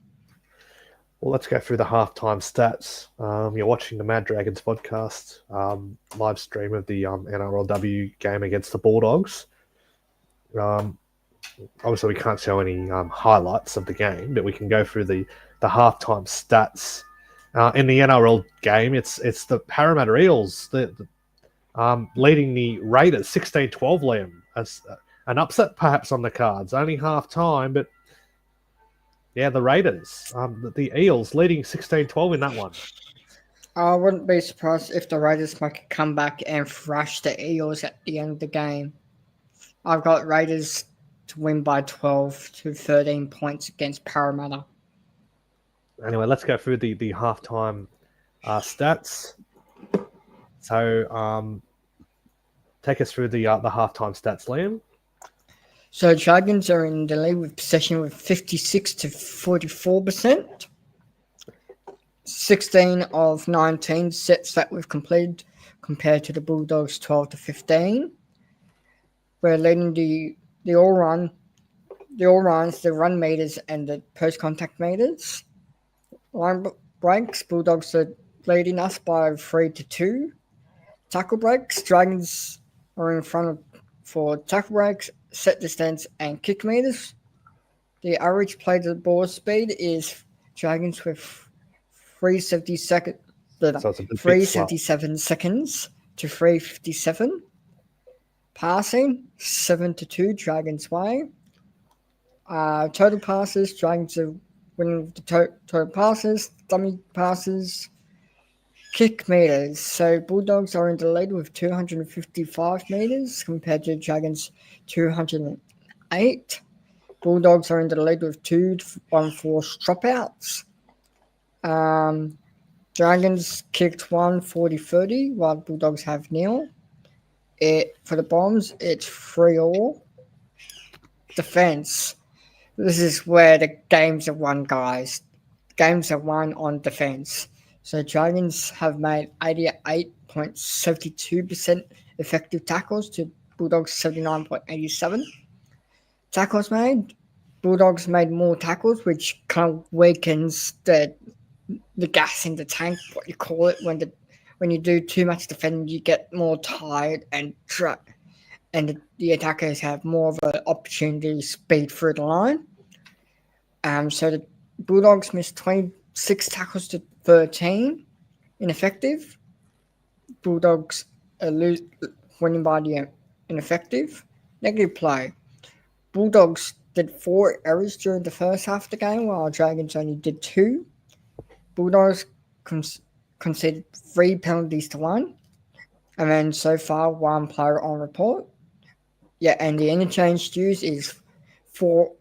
Well, let's go through the halftime stats. You're watching the Mad Dragons podcast live stream of the NRLW game against the Bulldogs. Obviously, we can't show any highlights of the game, but we can go through the halftime stats. In the NRL game, it's the Parramatta Eels leading the Raiders 16-12, Liam. An upset perhaps on the cards. Only half-time, but yeah, the Raiders. The Eels leading 16-12 in that one. I wouldn't be surprised if the Raiders make a comeback and thrash the Eels at the end of the game. I've got Raiders to win by 12 to 13 points against Parramatta. Anyway, let's go through the halftime stats. So, take us through the halftime stats, Liam. So, Dragons are in the lead with possession with 56 to 44%. 16 of 19 sets that we've completed compared to the Bulldogs 12 to 15. We're leading the all-run the all rounds, the run meters, and the post contact meters. Line breaks, Bulldogs are leading us by 3-2. Tackle breaks, Dragons are in front of for tackle breaks, set distance, and kick meters. The average play to ball speed is Dragons with 370 So it's a bit slow. 377 seconds to 357. Passing 7-2 Dragons way. Total passes, Dragons are winning with the total passes, dummy passes, kick meters. So Bulldogs are in the lead with 255 meters compared to Dragons 208. Bulldogs are in the lead with 214 dropouts. Dragons kicked 1 40-30 while Bulldogs have nil. For the Bombs, it's 3-all. Defense. This is where the games are won, guys. Games are won on defense. So Dragons have made 88.72% effective tackles to Bulldogs 79.87. Tackles made. Bulldogs made more tackles, which kind of weakens the gas in the tank, what you call it, when you do too much defending, you get more tired and the attackers have more of an opportunity to speed through the line. So the Bulldogs missed 26 tackles to 13, ineffective. Bulldogs are winning by the ineffective. Negative play. Bulldogs did 4 errors during the first half of the game, while Dragons only did 2. Bulldogs conceded 3 penalties to 1, and then so far 1 player on report. Yeah, and the interchange dues is 4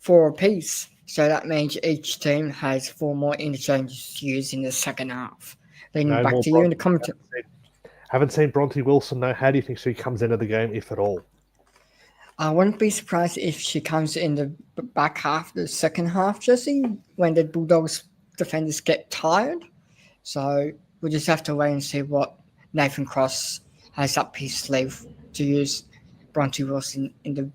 apiece. So that means each team has 4 more interchange dues in the second half. Leading No back more to you in the comment. Haven't seen Bronte Wilson though. How do you think she comes into the game, if at all? I wouldn't be surprised if she comes in the back half, the second half, Jesse, when the Bulldogs defenders get tired. So we'll just have to wait and see what Nathan Cross has up his sleeve to use Bronte Wilson in the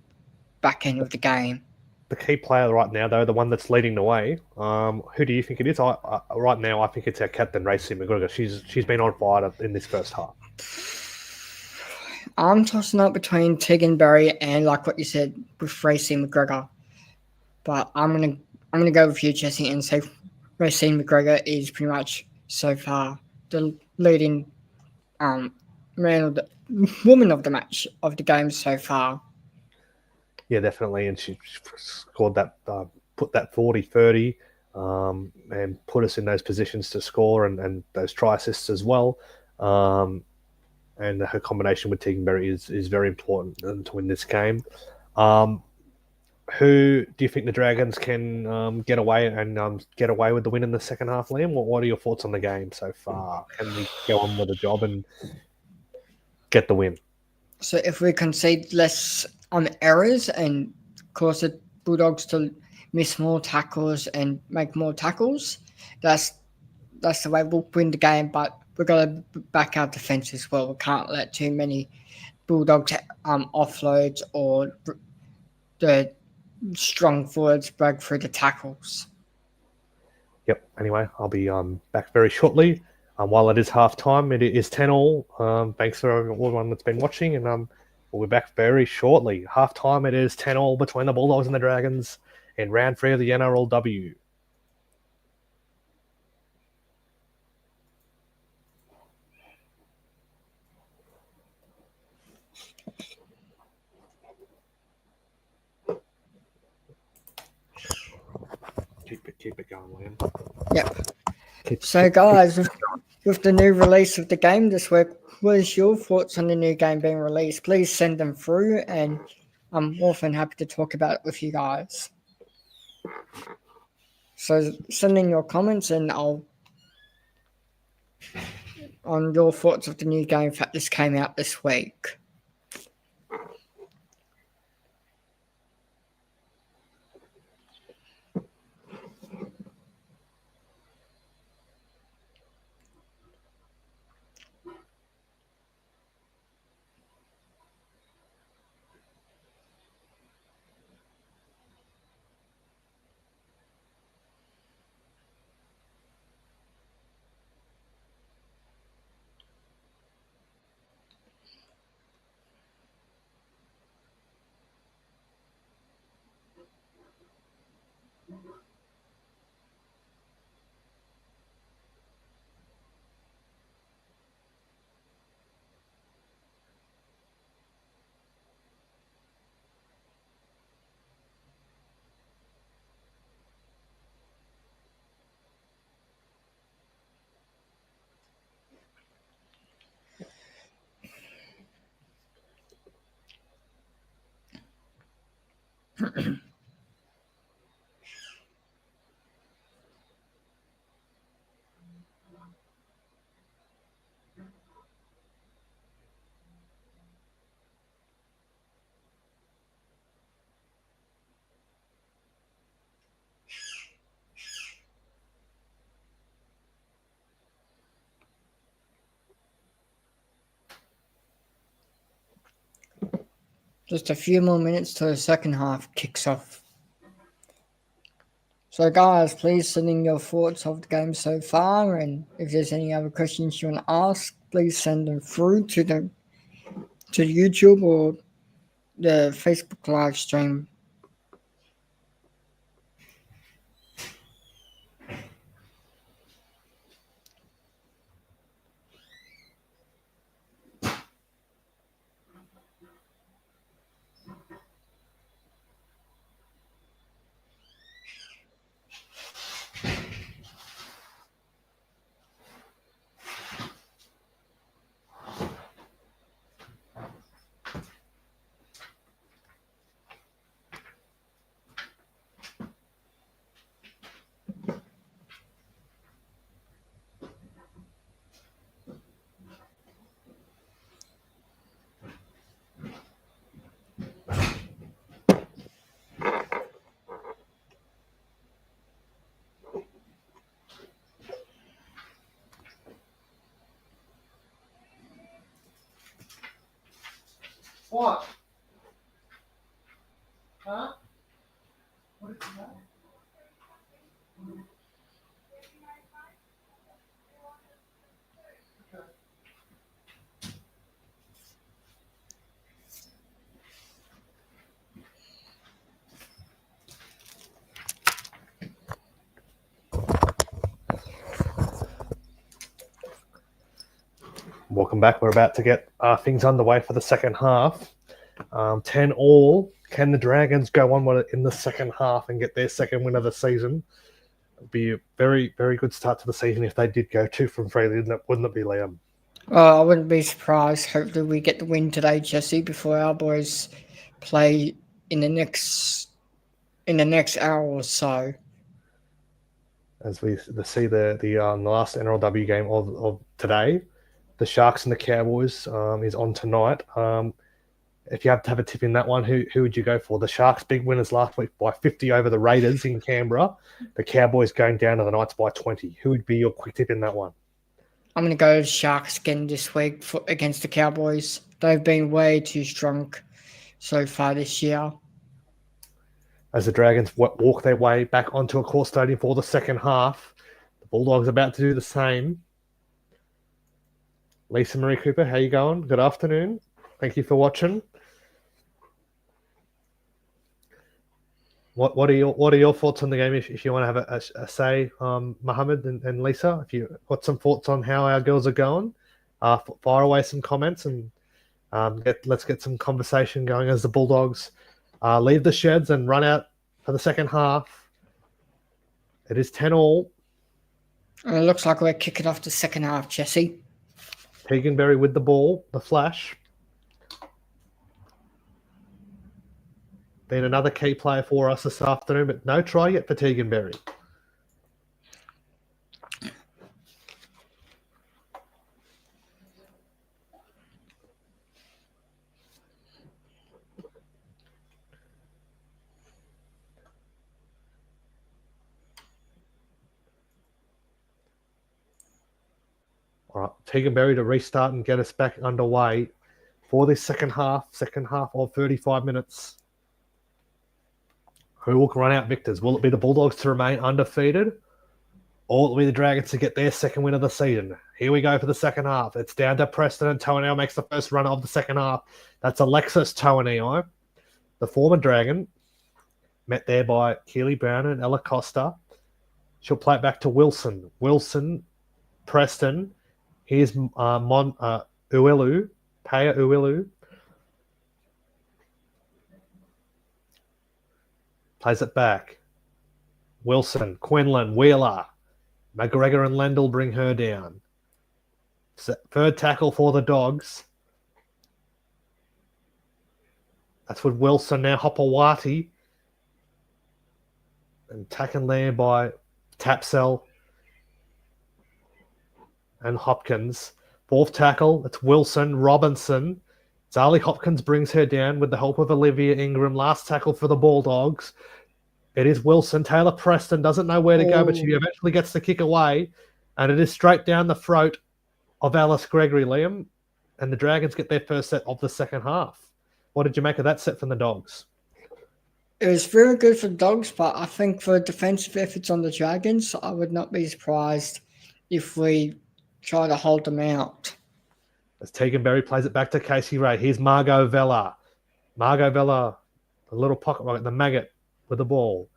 back end of the game. The key player right now, though, the one that's leading the way, who do you think it is? Right now, I think it's our captain, Racey McGregor. She's been on fire in this first half. I'm tossing up between Tegan Berry and, like what you said, with Racey McGregor. But I'm gonna go with you, Jesse, and say Racey McGregor is pretty much so far the leading woman of the match of the game so far. Yeah, definitely, and she scored that, put that 40-30, and put us in those positions to score and those try assists as well. And her combination with Tegan Berry is very important to win this game. Who do you think the Dragons can get away with the win in the second half, Liam? What are your thoughts on the game so far? Can we go on with the job and get the win? So if we concede less on errors and cause the Bulldogs to miss more tackles and make more tackles, that's the way we'll win the game. But we've got to back our defence as well. We can't let too many Bulldogs offloads or the strong forwards break through the tackles. Yep. Anyway, I'll be back very shortly. While it is half time, it is 10-all. Thanks for everyone that's been watching, and we'll be back very shortly. Half time, it is 10-all between the Bulldogs and the Dragons in round 3 of the NRLW. Keep it going, Liam. Yep. So, guys, with the new release of the game this week, what is your thoughts on the new game being released? Please send them through, and I'm more than happy to talk about it with you guys. So, send in your comments, and on your thoughts of the new game that just came out this week. Just a few more minutes till the second half kicks off. So, guys, please send in your thoughts of the game so far, and if there's any other questions you want to ask, please send them through to the YouTube or the Facebook live stream. What? Huh? What is that? Welcome back. We're about to get things underway for the second half. 10-all. Can the Dragons go on in the second half and get their second win of the season? It'd be a very, very good start to the season if they did go 2 from 3, wouldn't it be, Liam? I wouldn't be surprised. Hopefully we get the win today, Jesse, before our boys play in the next hour or so. As we see the last NRLW game of today, the Sharks and the Cowboys is on tonight. If you have to have a tip in that one, who would you go for? The Sharks big winners last week by 50 over the Raiders in Canberra. The Cowboys going down to the Knights by 20. Who would be your quick tip in that one? I'm going to go Sharks again this week against the Cowboys. They've been way too strong so far this year. As the Dragons walk their way back onto a core stadium for the second half, the Bulldogs about to do the same. Lisa Marie Cooper, how you going? Good afternoon. Thank you for watching. What are your thoughts on the game? If you want to have a say, Mohammed and Lisa, if you got some thoughts on how our girls are going, fire away some comments and let's get some conversation going as the Bulldogs leave the sheds and run out for the second half. It is 10-all. And it looks like we're kicking off the second half, Jesse. Teganberry with the ball, the flash. Been another key player for us this afternoon, but no try yet for Teganberry. All right, Teganberry to restart and get us back underway for this second half of 35 minutes. Who will run out victors? Will it be the Bulldogs to remain undefeated? Or will it be the Dragons to get their second win of the season? Here we go for the second half. It's down to Preston, and Tauaneai makes the first run of the second half. That's Alexis Tauaneai, the former Dragon, met there by Keely Brown and Ella Costa. She'll play it back to Wilson. Wilson, Preston. Here's Uilu, Paya Uilu. Plays it back. Wilson, Quinlan, Wheeler. McGregor and Lendl bring her down. Third tackle for the Dogs. That's with Wilson now. Hopawati And taken there by Tapsell and Hopkins. Fourth tackle, it's Wilson, Robinson. Zali Hopkins brings her down with the help of Olivia Ingram. Last tackle for the Bulldogs. It is Wilson. Taylor Preston doesn't know where to go, but she eventually gets the kick away. And it is straight down the throat of Alice Gregory, Liam. And the Dragons get their first set of the second half. What did you make of that set from the Dogs? It was very good for the Dogs, but I think for defensive efforts on the Dragons, I would not be surprised if we try to hold them out. As Tegan Berry plays it back to Casey Ray. Here's Margot Vella. Margot Vella, the little pocket rocket, the maggot with the ball.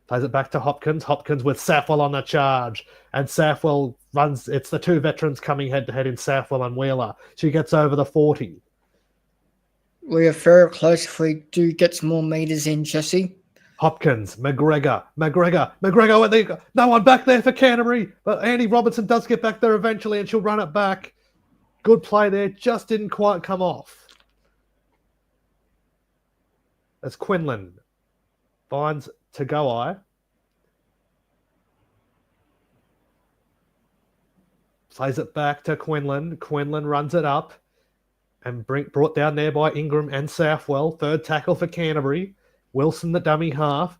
Plays it back to Hopkins. Hopkins with Safwell on the charge. And Safwell runs. It's the two veterans coming head-to-head in Safwell and Wheeler. She gets over the 40. We are very close if we do get some more meters in, Jesse. Hopkins, McGregor. No one back there for Canterbury. But Andy Robertson does get back there eventually, and she'll run it back. Good play there. Just didn't quite come off. As Quinlan finds Tauaneai. Plays it back to Quinlan. Quinlan runs it up. And brought down there by Ingram and Southwell. Third tackle for Canterbury. Wilson, the dummy half.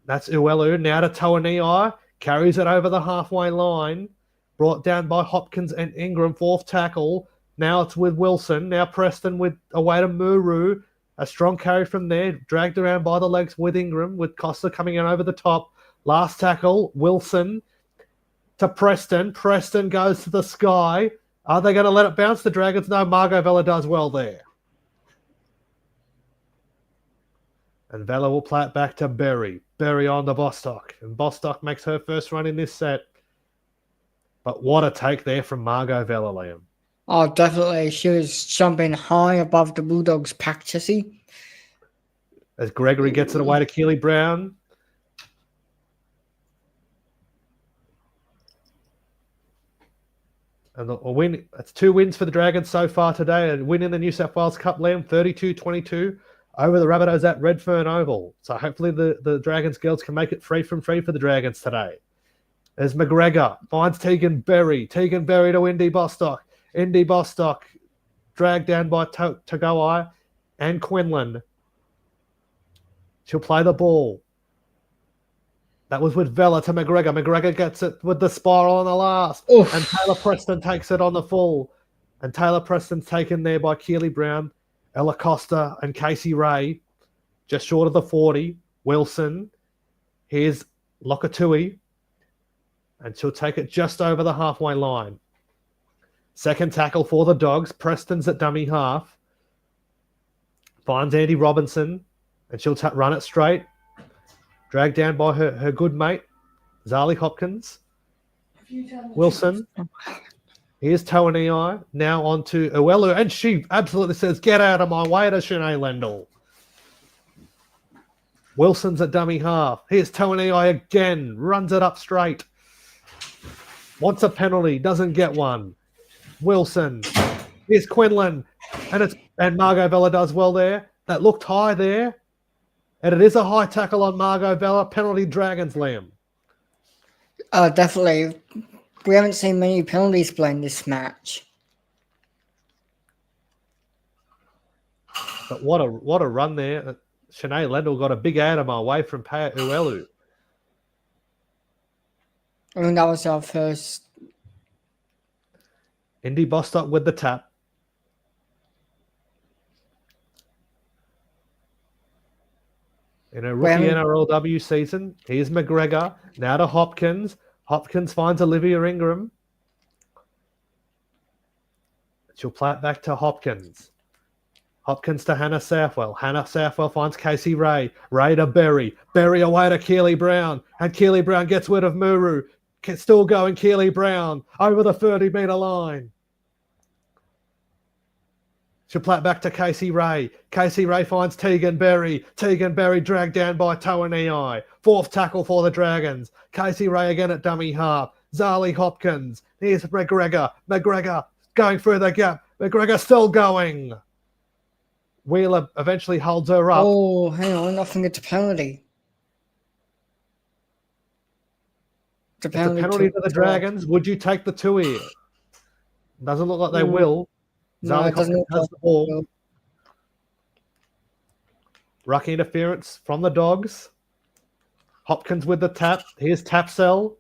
That's Uelu. Now to Tauaneai. Carries it over the halfway line. Brought down by Hopkins and Ingram. Fourth tackle. Now it's with Wilson. Now Preston with away to Muru. A strong carry from there. Dragged around by the legs with Ingram. With Costa coming in over the top. Last tackle. Wilson to Preston. Preston goes to the sky. Are they going to let it bounce? The Dragons? No, Margot Vella does well there. And Vella will play it back to Berry. Berry on to Bostock. And Bostock makes her first run in this set. But what a take there from Margot Vella, Liam. Oh, definitely. She was jumping high above the Bulldogs' pack, Jesse. As Gregory gets it away to Keely Brown. And a win. It's 2 wins for the Dragons so far today. A win in the New South Wales Cup, Liam, 32-22 over the Rabbitohs at Redfern Oval. So hopefully the Dragons girls can make it 3 from 3 for the Dragons today. As McGregor finds Tegan Berry. Tegan Berry to Indy Bostock. Indy Bostock dragged down by Tauaneai and Quinlan. She'll play the ball. That was with Vella to McGregor. McGregor gets it with the spiral on the last. Oof. And Taylor Preston takes it on the full. And Taylor Preston's taken there by Keely Brown, Ella Costa, and Casey Ray. Just short of the 40. Wilson. Here's Lokatui. And she'll take it just over the halfway line. Second tackle for the Dogs. Preston's at dummy half. Finds Andy Robinson. And she'll run it straight. Dragged down by her good mate, Zali Hopkins. Wilson. Here's Tauaneai. Now on to Uelu. And she absolutely says, get out of my way to Sinead Lendl. Wilson's at dummy half. Here's Tauaneai again. Runs it up straight. Wants a penalty. Doesn't get one. Wilson. Here's Quinlan. And Margot Vella does well there. That looked high there. And it is a high tackle on Margot Vella. Penalty Dragons, Liam. Definitely. We haven't seen many penalties playing this match. But what a run there. Sinead Lendl got a big atom away from Paya Uelu. I mean, that was our first. Indy Bostock with the tap. In a rookie NRLW season, here's McGregor. Now to Hopkins. Hopkins finds Olivia Ingram. She'll play it back to Hopkins. Hopkins to Hannah Southwell. Hannah Southwell finds Casey Ray. Ray to Berry. Berry away to Keely Brown. And Keely Brown gets rid of Muru. Still going Keely Brown over the 30-metre line. She'll play it back to Casey Ray. Casey Ray finds Tegan Berry. Tegan Berry dragged down by Tauaneai. Fourth tackle for the Dragons. Casey Ray again at dummy half. Zali Hopkins. Here's McGregor. McGregor going through the gap. McGregor still going. Wheeler eventually holds her up. Oh, hang on. I think it's a penalty. The It's a penalty to the Dragons. Would you take the 2 here? Doesn't look like they will. No, Zali it doesn't Hopkins look has the ball. Ruck interference from the Dogs. Hopkins with the tap. Here's Tapsell.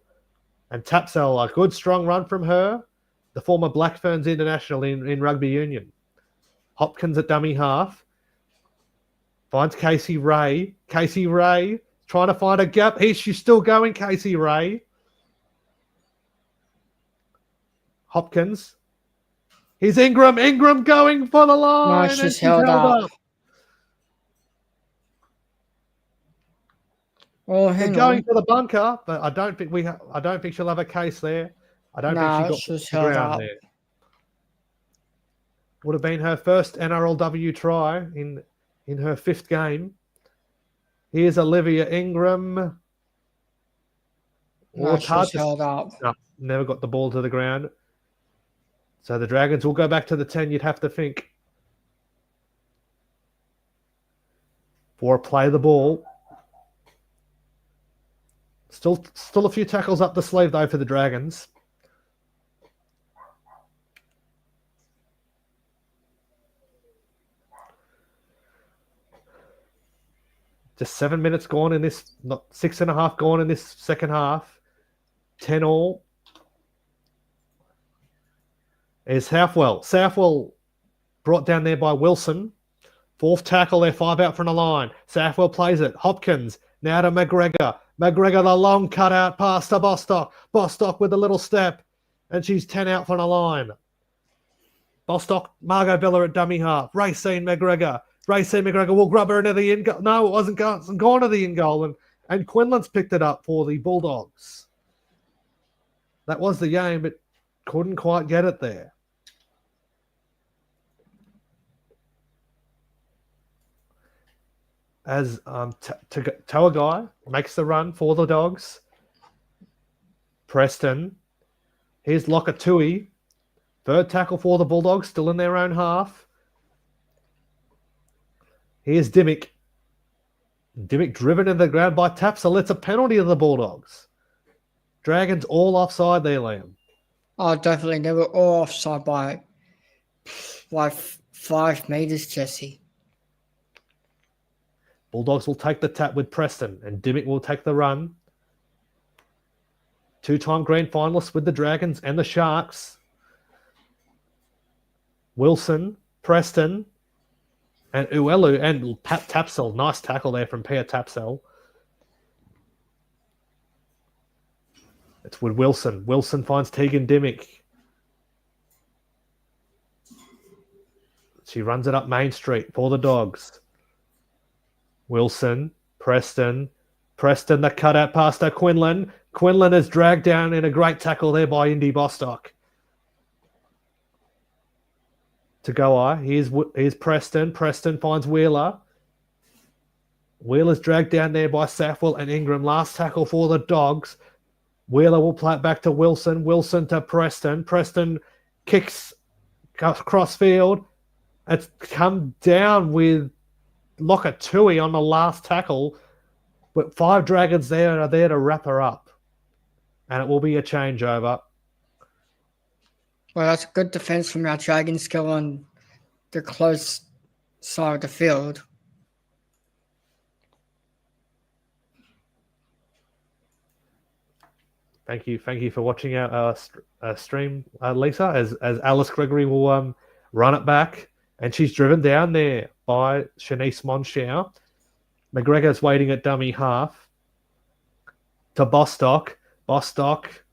And Tapsell, a good strong run from her. The former Black Ferns international in rugby union. Hopkins at dummy half. Finds Casey Ray. Casey Ray trying to find a gap. She's still going, Casey Ray. Hopkins. Here's Ingram. Ingram going for the line. No, she's held up. Oh, They're going for the bunker, but I don't think she'll have a case there. I don't think she got she's the held ground up. there. Would have been her first NRLW try in her 5th game. Here's Olivia Ingram. No, she's held up. No, never got the ball to the ground. So the Dragons will go back to the 10, you'd have to think. For play the ball. Still a few tackles up the sleeve, though, for the Dragons. Just 7 minutes gone in this, not 6.5 gone in this second half. 10 all. Is Southwell. Southwell brought down there by Wilson. 4th tackle there, 5 out from the line. Southwell plays it. Hopkins now to McGregor. McGregor, the long cutout pass to Bostock. Bostock with a little step. And she's 10 out from the line. Bostock, Margot Bella at dummy half. Racine McGregor. Racine McGregor will grub her into the in goal. No, it wasn't gone to the in goal. And Quinlan's picked it up for the Bulldogs. That was the game, but couldn't quite get it there. As Tauaneai makes the run for the Dogs. Preston. Here's Lokatui. 3rd tackle for the Bulldogs, still in their own half. Here's Dimmick. Dimmick driven in the ground by Tapsell. It's a penalty to the Bulldogs. Dragons all offside there, Liam. Oh, definitely. They were all offside by 5 meters, Jesse. Bulldogs will take the tap with Preston, and Dimmick will take the run. 2-time grand finalists with the Dragons and the Sharks. Wilson, Preston, and Uelu, and Tapsell. Nice tackle there from Pia Tapsell. It's with Wilson. Wilson finds Tegan Dimmick. She runs it up Main Street for the Dogs. Wilson, Preston, the cutout pass to Quinlan. Quinlan is dragged down in a great tackle there by Indy Bostock. To Goai. Here's Preston. Preston finds Wheeler. Wheeler's dragged down there by Southwell and Ingram. Last tackle for the Dogs. Wheeler will play it back to Wilson. Wilson to Preston. Preston kicks cross field. It's come down with Lokatui on the last tackle, but 5 Dragons there are there to wrap her up, and it will be a changeover. Well, that's a good defense from our Dragons skill on the close side of the field. Thank you for watching our stream, Lisa. As Alice Gregory will run it back, and she's driven down there by Shanice Monschau. McGregor's waiting at dummy half to Bostock. Bostock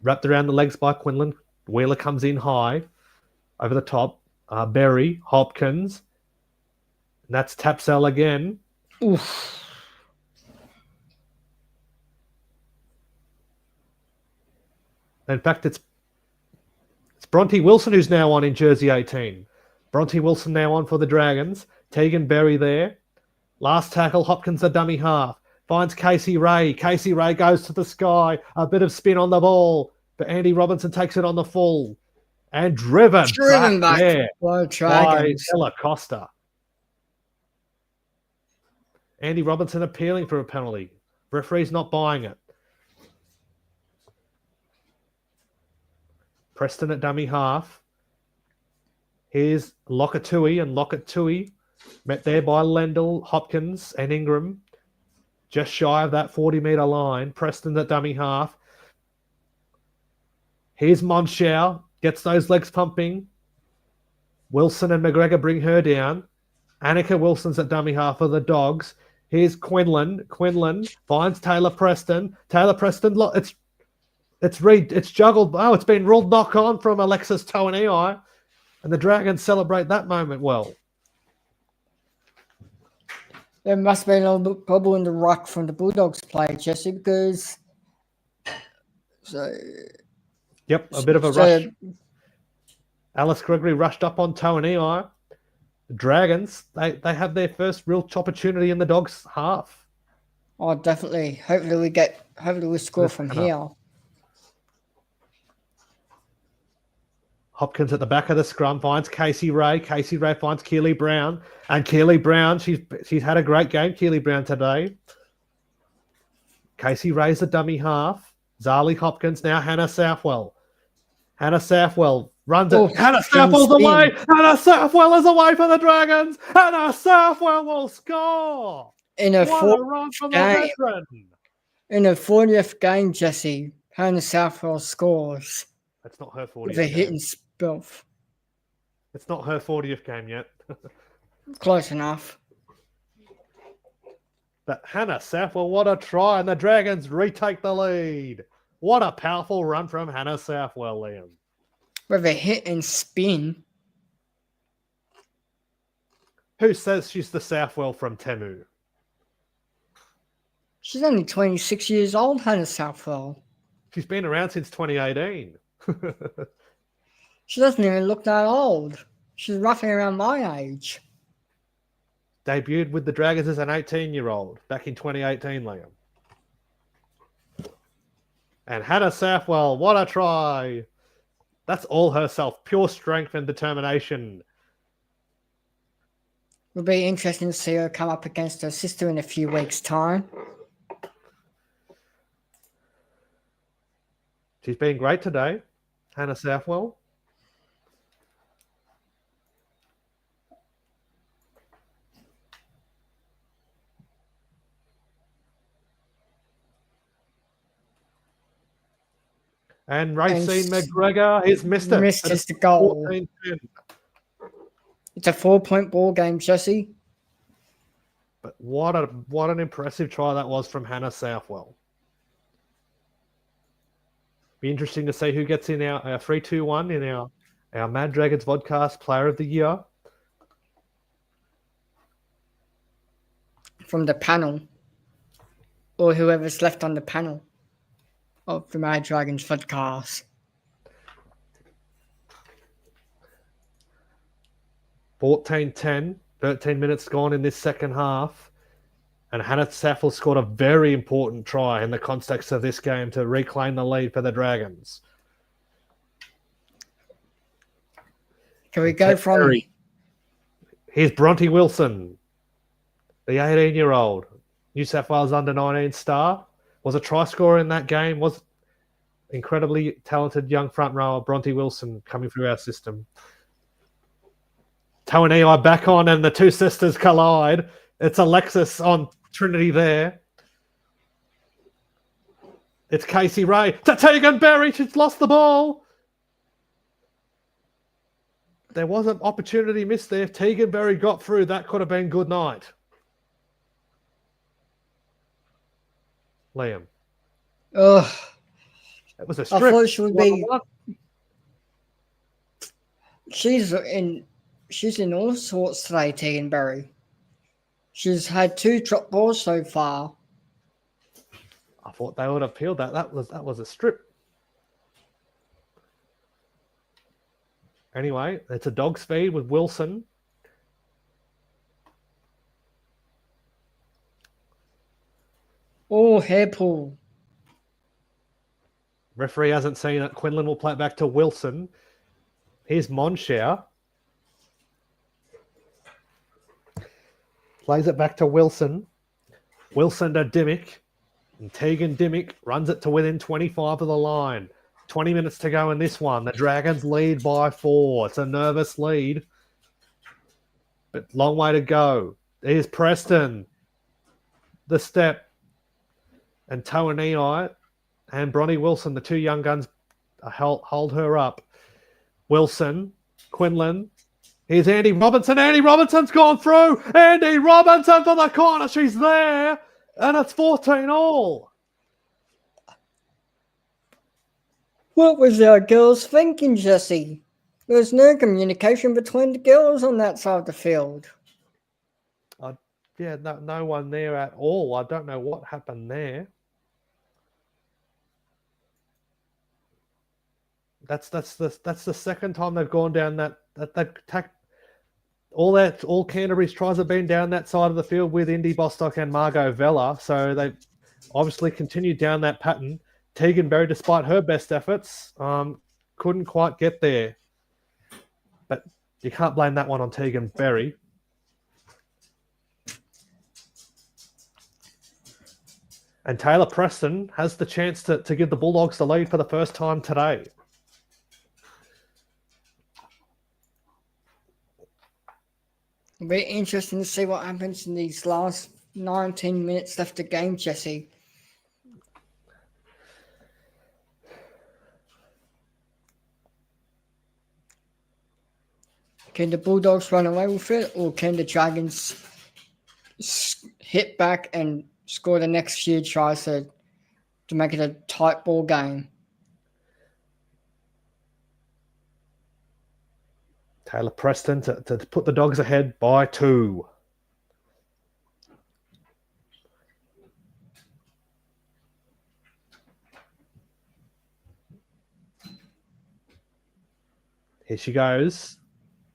wrapped around the legs by Quinlan. Wheeler comes in high over the top. Berry, Hopkins. And that's Tapsell again. Oof. In fact, it's Bronte Wilson who's now on in jersey 18. Bronte Wilson now on for the Dragons. Tegan Berry there. Last tackle, Hopkins a dummy half. Finds Casey Ray. Casey Ray goes to the sky. A bit of spin on the ball. But Andy Robinson takes it on the full. And driven back there by Ella Costa. Andy Robinson appealing for a penalty. Referee's not buying it. Preston at dummy half. Here's Lockatui and Lockatui, met there by Lendl, Hopkins and Ingram. Just shy of that 40-metre line. Preston at dummy half. Here's Monschau, gets those legs pumping. Wilson and McGregor bring her down. Annika Wilson's at dummy half of the Dogs. Here's Quinlan. Quinlan finds Taylor Preston. Taylor Preston, it's juggled. Oh, it's been ruled knock on from Alexis Tauaneai. And the Dragons celebrate that moment well. There must be a little bit trouble in the ruck from the Bulldogs play, Jesse, because... Yep, a bit of a rush. Alice Gregory rushed up on Tauaneai. The Dragons, they have their first real opportunity in the Dogs' half. Oh, definitely. Hopefully we score from here. Hopkins at the back of the scrum finds Casey Ray. Casey Ray finds Keely Brown. And Keely Brown, she's had a great game, Keely Brown, today. Casey Ray's the dummy half. Zali Hopkins, now Hannah Southwell. Hannah Southwell runs it. Hannah Southwell's away. Hannah Southwell is away for the Dragons. Hannah Southwell will score. In a run from the veteran. In a 40th game, Jesse, Hannah Southwell scores. That's not her 40th with a hit and spill. It's not her 40th game yet. Close enough. But Hannah Southwell, what a try, and the Dragons retake the lead. What a powerful run from Hannah Southwell, Liam. With a hit and spin. Who says she's the Southwell from Temu? She's only 26 years old, Hannah Southwell. She's been around since 2018. She doesn't even look that old. She's roughly around my age. Debuted with the Dragons as an 18-year-old back in 2018, Liam. And Hannah Southwell, what a try. That's all herself. Pure strength and determination. It'll be interesting to see her come up against her sister in a few weeks' time. She's been great today, Hannah Southwell. And Racine McGregor has missed it. Missed the goal. 14-10. It's a 4-point ball game, Jesse. But what an impressive try that was from Hannah Southwell. Be interesting to see who gets in our 3-2-1 in our Mad Dragons Vodcast Player of the Year. From the panel. Or whoever's left on the panel of the Mad Dragons Vodcast. 14-10, 13 minutes gone in this second half. And Hannah Southwell scored a very important try in the context of this game to reclaim the lead for the Dragons. Can we go from... Here's Bronte Wilson, the 18-year-old New South Wales under-19 star. Was a try scorer in that game. Was incredibly talented young front rower Bronte Wilson coming through our system. Tauaneai back on and the two sisters collide. It's Alexis on Trinity there. It's Casey Ray to Tegan Berry. She's lost the ball. There was an opportunity missed there. If Tegan Berry got through, that could have been good night. Liam. Ugh. It was a strip. I thought she would be... She's in all sorts today, Tegan Berry. She's had 2 drop balls so far. I thought they would have peeled that. That was a strip. Anyway, it's a dog's feed with Wilson. Oh, hair pull. Referee hasn't seen it. Quinlan will play it back to Wilson. Here's Monschau. Plays it back to Wilson. Wilson to Dimmick. And Tegan Dimmick runs it to within 25 of the line. 20 minutes to go in this one. The Dragons lead by 4. It's a nervous lead, but long way to go. Here's Preston. The step. And Tauaneai and Bronnie Wilson, the two young guns, hold her up. Wilson, Quinlan. Here's Andy Robinson. Andy Robinson's gone through. Andy Robinson for the corner. She's there. And it's 14 all. What was our girls thinking, Jesse? There was no communication between the girls on that side of the field. Yeah, no one there at all. I don't know what happened there. That's the second time they've gone down that all Canterbury's tries have been down that side of the field with Indy Bostock and Margot Vella. So they've obviously continued down that pattern. Tegan Berry, despite her best efforts, couldn't quite get there. But you can't blame that one on Tegan Berry. And Taylor Preston has the chance to give the Bulldogs the lead for the first time today. It'll be interesting to see what happens in these last 19 minutes left of the game, Jesse. Can the Bulldogs run away with it, or can the Dragons hit back and score the next few tries to make it a tight ball game? Taylor Preston to put the Dogs ahead by 2. Here she goes.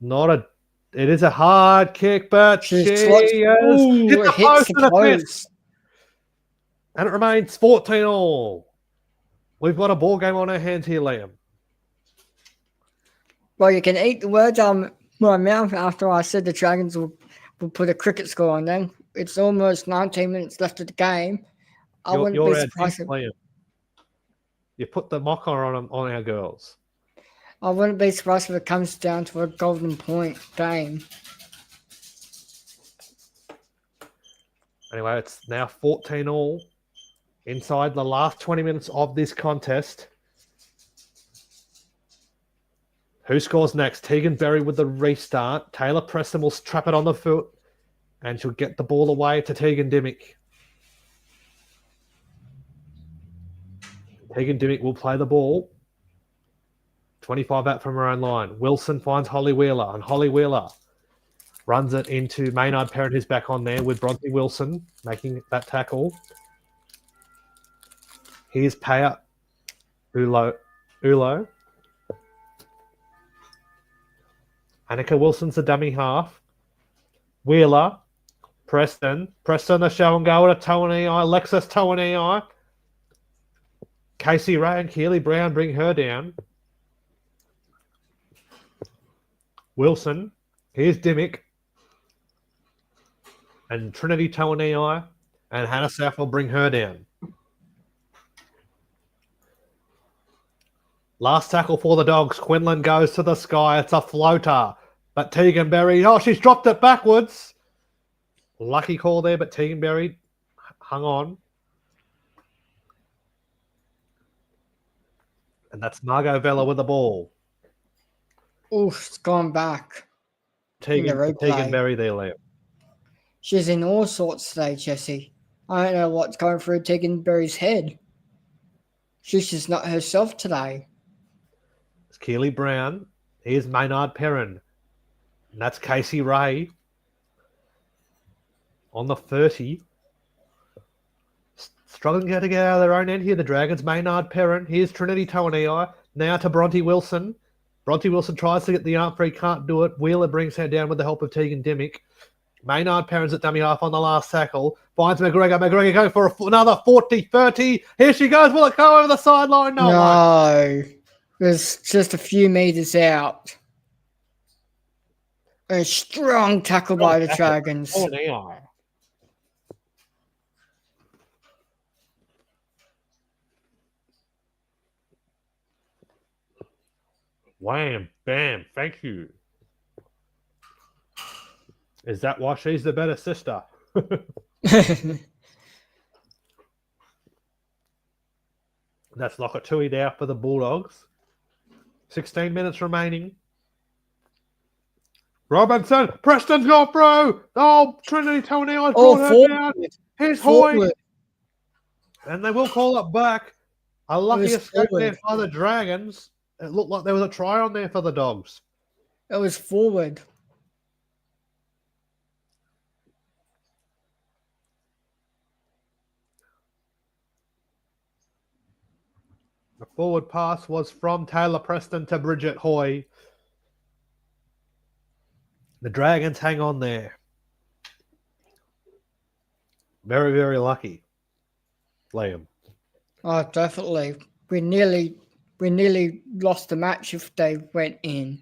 It is a hard kick, but she has hit the post and a miss. And it remains 14 all. We've got a ball game on our hands here, Liam. Well, you can eat the words out of my mouth after I said the Dragons will put a cricket score on them. It's almost 19 minutes left of the game. I wouldn't be surprised. Liam. You put the mocker on our girls. I wouldn't be surprised if it comes down to a golden point game. Anyway, it's now 14 all inside the last 20 minutes of this contest. Who scores next? Tegan Berry with the restart. Taylor Preston will trap it on the foot and she'll get the ball away to Tegan Dimmick. Tegan Dimmick will play the ball. 25 out from her own line. Wilson finds Holly Wheeler, and Holly Wheeler runs it into Maynard Perrin, who's back on there with Bronte Wilson making that tackle. Here's Paya Ulo. Annika Wilson's the dummy half. Wheeler. Preston the show and go to Tauaneai. Alexis Tauaneai. Casey Ray and Keely Brown bring her down. Wilson. Here's Dimmick. And Trinity Tauaneai. And Hannah South will bring her down. Last tackle for the Dogs. Quinlan goes to the sky. It's a floater. But Tegan Berry, she's dropped it backwards. Lucky call there, but Tegan Berry hung on. And that's Margot Vella with the ball. Oof, it's gone back. Tegan Berry there, Liam. She's in all sorts today, Jesse. I don't know what's going through Tegan Berry's head. She's just not herself today. It's Keely Brown. Here's Maynard Perrin. And that's Casey Ray. On the 30. Struggling to get out of their own end here. The Dragons, Maynard Perrin. Here's Trinity Tauaneai. Now to Bronte Wilson. Bronte Wilson tries to get the arm free, can't do it. Wheeler brings her down with the help of Tegan Dimmick. Maynard Perrin's at dummy half on the last tackle. Finds McGregor. McGregor going for another 40-30. Here she goes. Will it go over the sideline? No. There's just a few meters out. A strong tackle by the Dragons. Wham, bam, thank you. Is that why she's the better sister? That's Lokatui now for the Bulldogs. 16 minutes remaining. Robinson, Preston's got through. Oh, Trinity Tauaneai brought her down. Here's Hoy. And they will call it back. A lucky escape there by the Dragons. It looked like there was a try on there for the Dogs. It was forward. The forward pass was from Taylor Preston to Bridget Hoy. The Dragons hang on there. Very, very lucky, Liam. Oh, definitely. We nearly lost the match if they went in.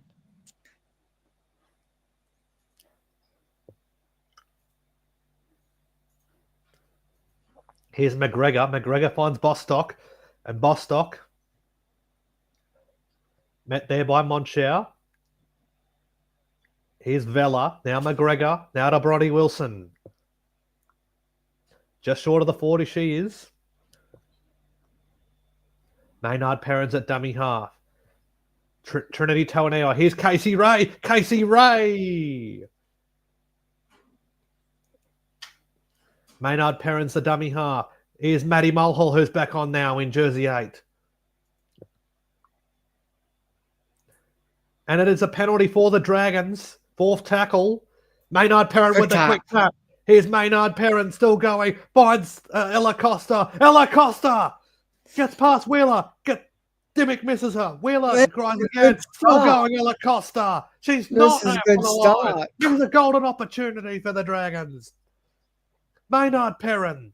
Here's McGregor. McGregor finds Bostock. And Bostock met there by Monshao. Here's Vella. Now McGregor. Now to Brodie Wilson. Just short of the 40 she is. Maynard Perrins at dummy half. Trinity Tauaneai. Here's Casey Ray. Casey Ray. Maynard Perrins the dummy half. Here's Maddie Mulhall, who's back on now in jersey 8. And it is a penalty for the Dragons. 4th tackle. Maynard Perrin with the quick tap. Here's Maynard Perrin still going. Finds Ella Costa. Ella Costa gets past Wheeler. Dimmick misses her. Wheeler cries again. Still going Ella Costa. She's not out for the line. This is a golden opportunity for the Dragons. Maynard Perrin.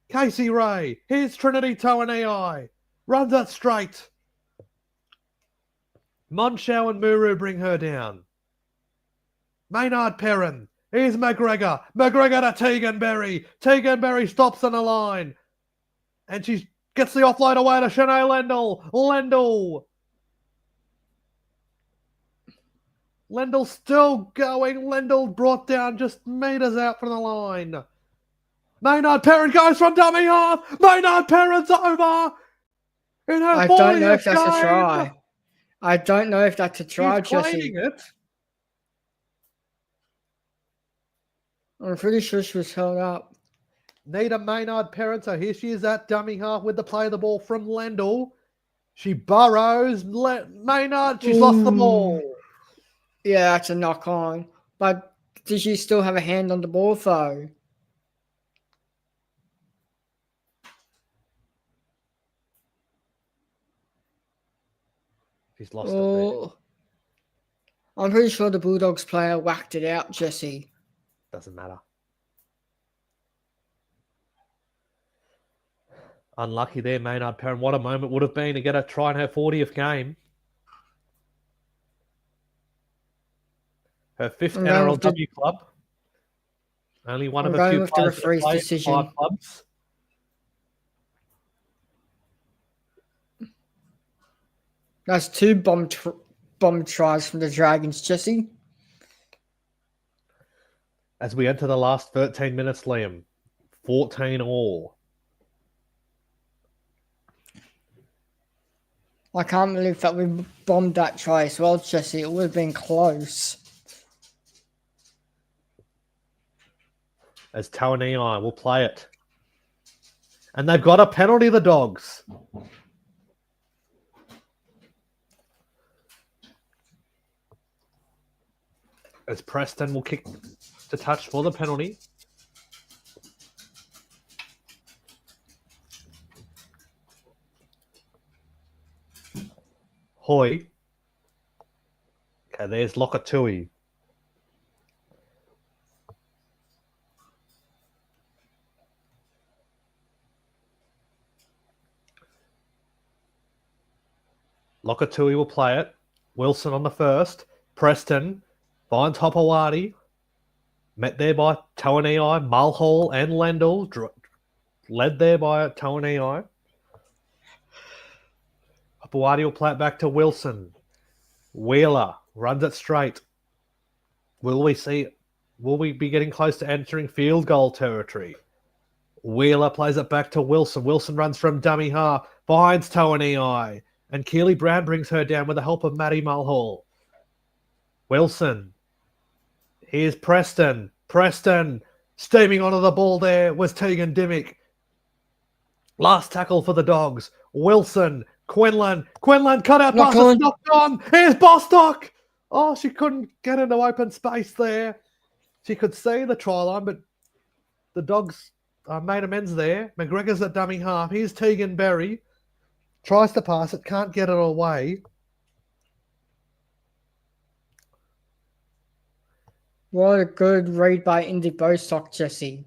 Casey Ray. Here's Trinity Tauaneai. Runs it straight. Monshao and Muru bring her down. Maynard Perrin. Here's McGregor. McGregor to Tegan Berry. Tegan Berry stops on the line. And she gets the offload away to Shanae Lendl. Lendl still going. Lendl brought down just meters out from the line. Maynard Perrin goes from dummy half. Maynard Perrin's over. In her I don't know if that's a try. I don't know if that's a try, Jesse. It. I'm pretty sure she was held up. Nita Maynard Perrin. So here she is at dummy half with the play of the ball from Lendl. She burrows. Maynard, she's lost the ball. Yeah, that's a knock on. But did she still have a hand on the ball, though? She's lost it there. I'm pretty sure the Bulldogs player whacked it out, Jesse. Doesn't matter. Unlucky there, Maynard Perrin. What a moment would have been to get a try in her 40th game. Her 5th NRLW club. Only one of a few players that played 5 clubs. That's 2 bomb tries from the Dragons, Jesse. As we enter the last 13 minutes, Liam. 14 all. I can't believe that we bombed that try as well, Jesse. It would have been close. As Tauaneai will play it. And they've got a penalty, the Dogs. As Preston will kick to touch for the penalty. Hoy. Okay, there's Lokatui. Lokatui will play it. Wilson on the first. Preston finds Hopewadi. Met there by Tauaneai, Mulhall and Lendl. Led there by Tauaneai. Buati will play it back to Wilson. Wheeler runs it straight. Will we be getting close to entering field goal territory? Wheeler plays it back to Wilson. Wilson runs from dummy half, finds Tauaneai, and Keely Brown brings her down with the help of Maddie Mulhall. Wilson. Here's Preston. Preston steaming onto the ball there was Tegan Dimmick. Last tackle for the Dogs. Wilson. Quinlan cut out pass. It's knocked on. Here's Bostock. Oh, she couldn't get into open space there. She could see the try line, but the Dogs made amends there. McGregor's at dummy half. Here's Tegan Berry. Tries to pass it, can't get it away. What a good read by Indy Bostock, Jesse.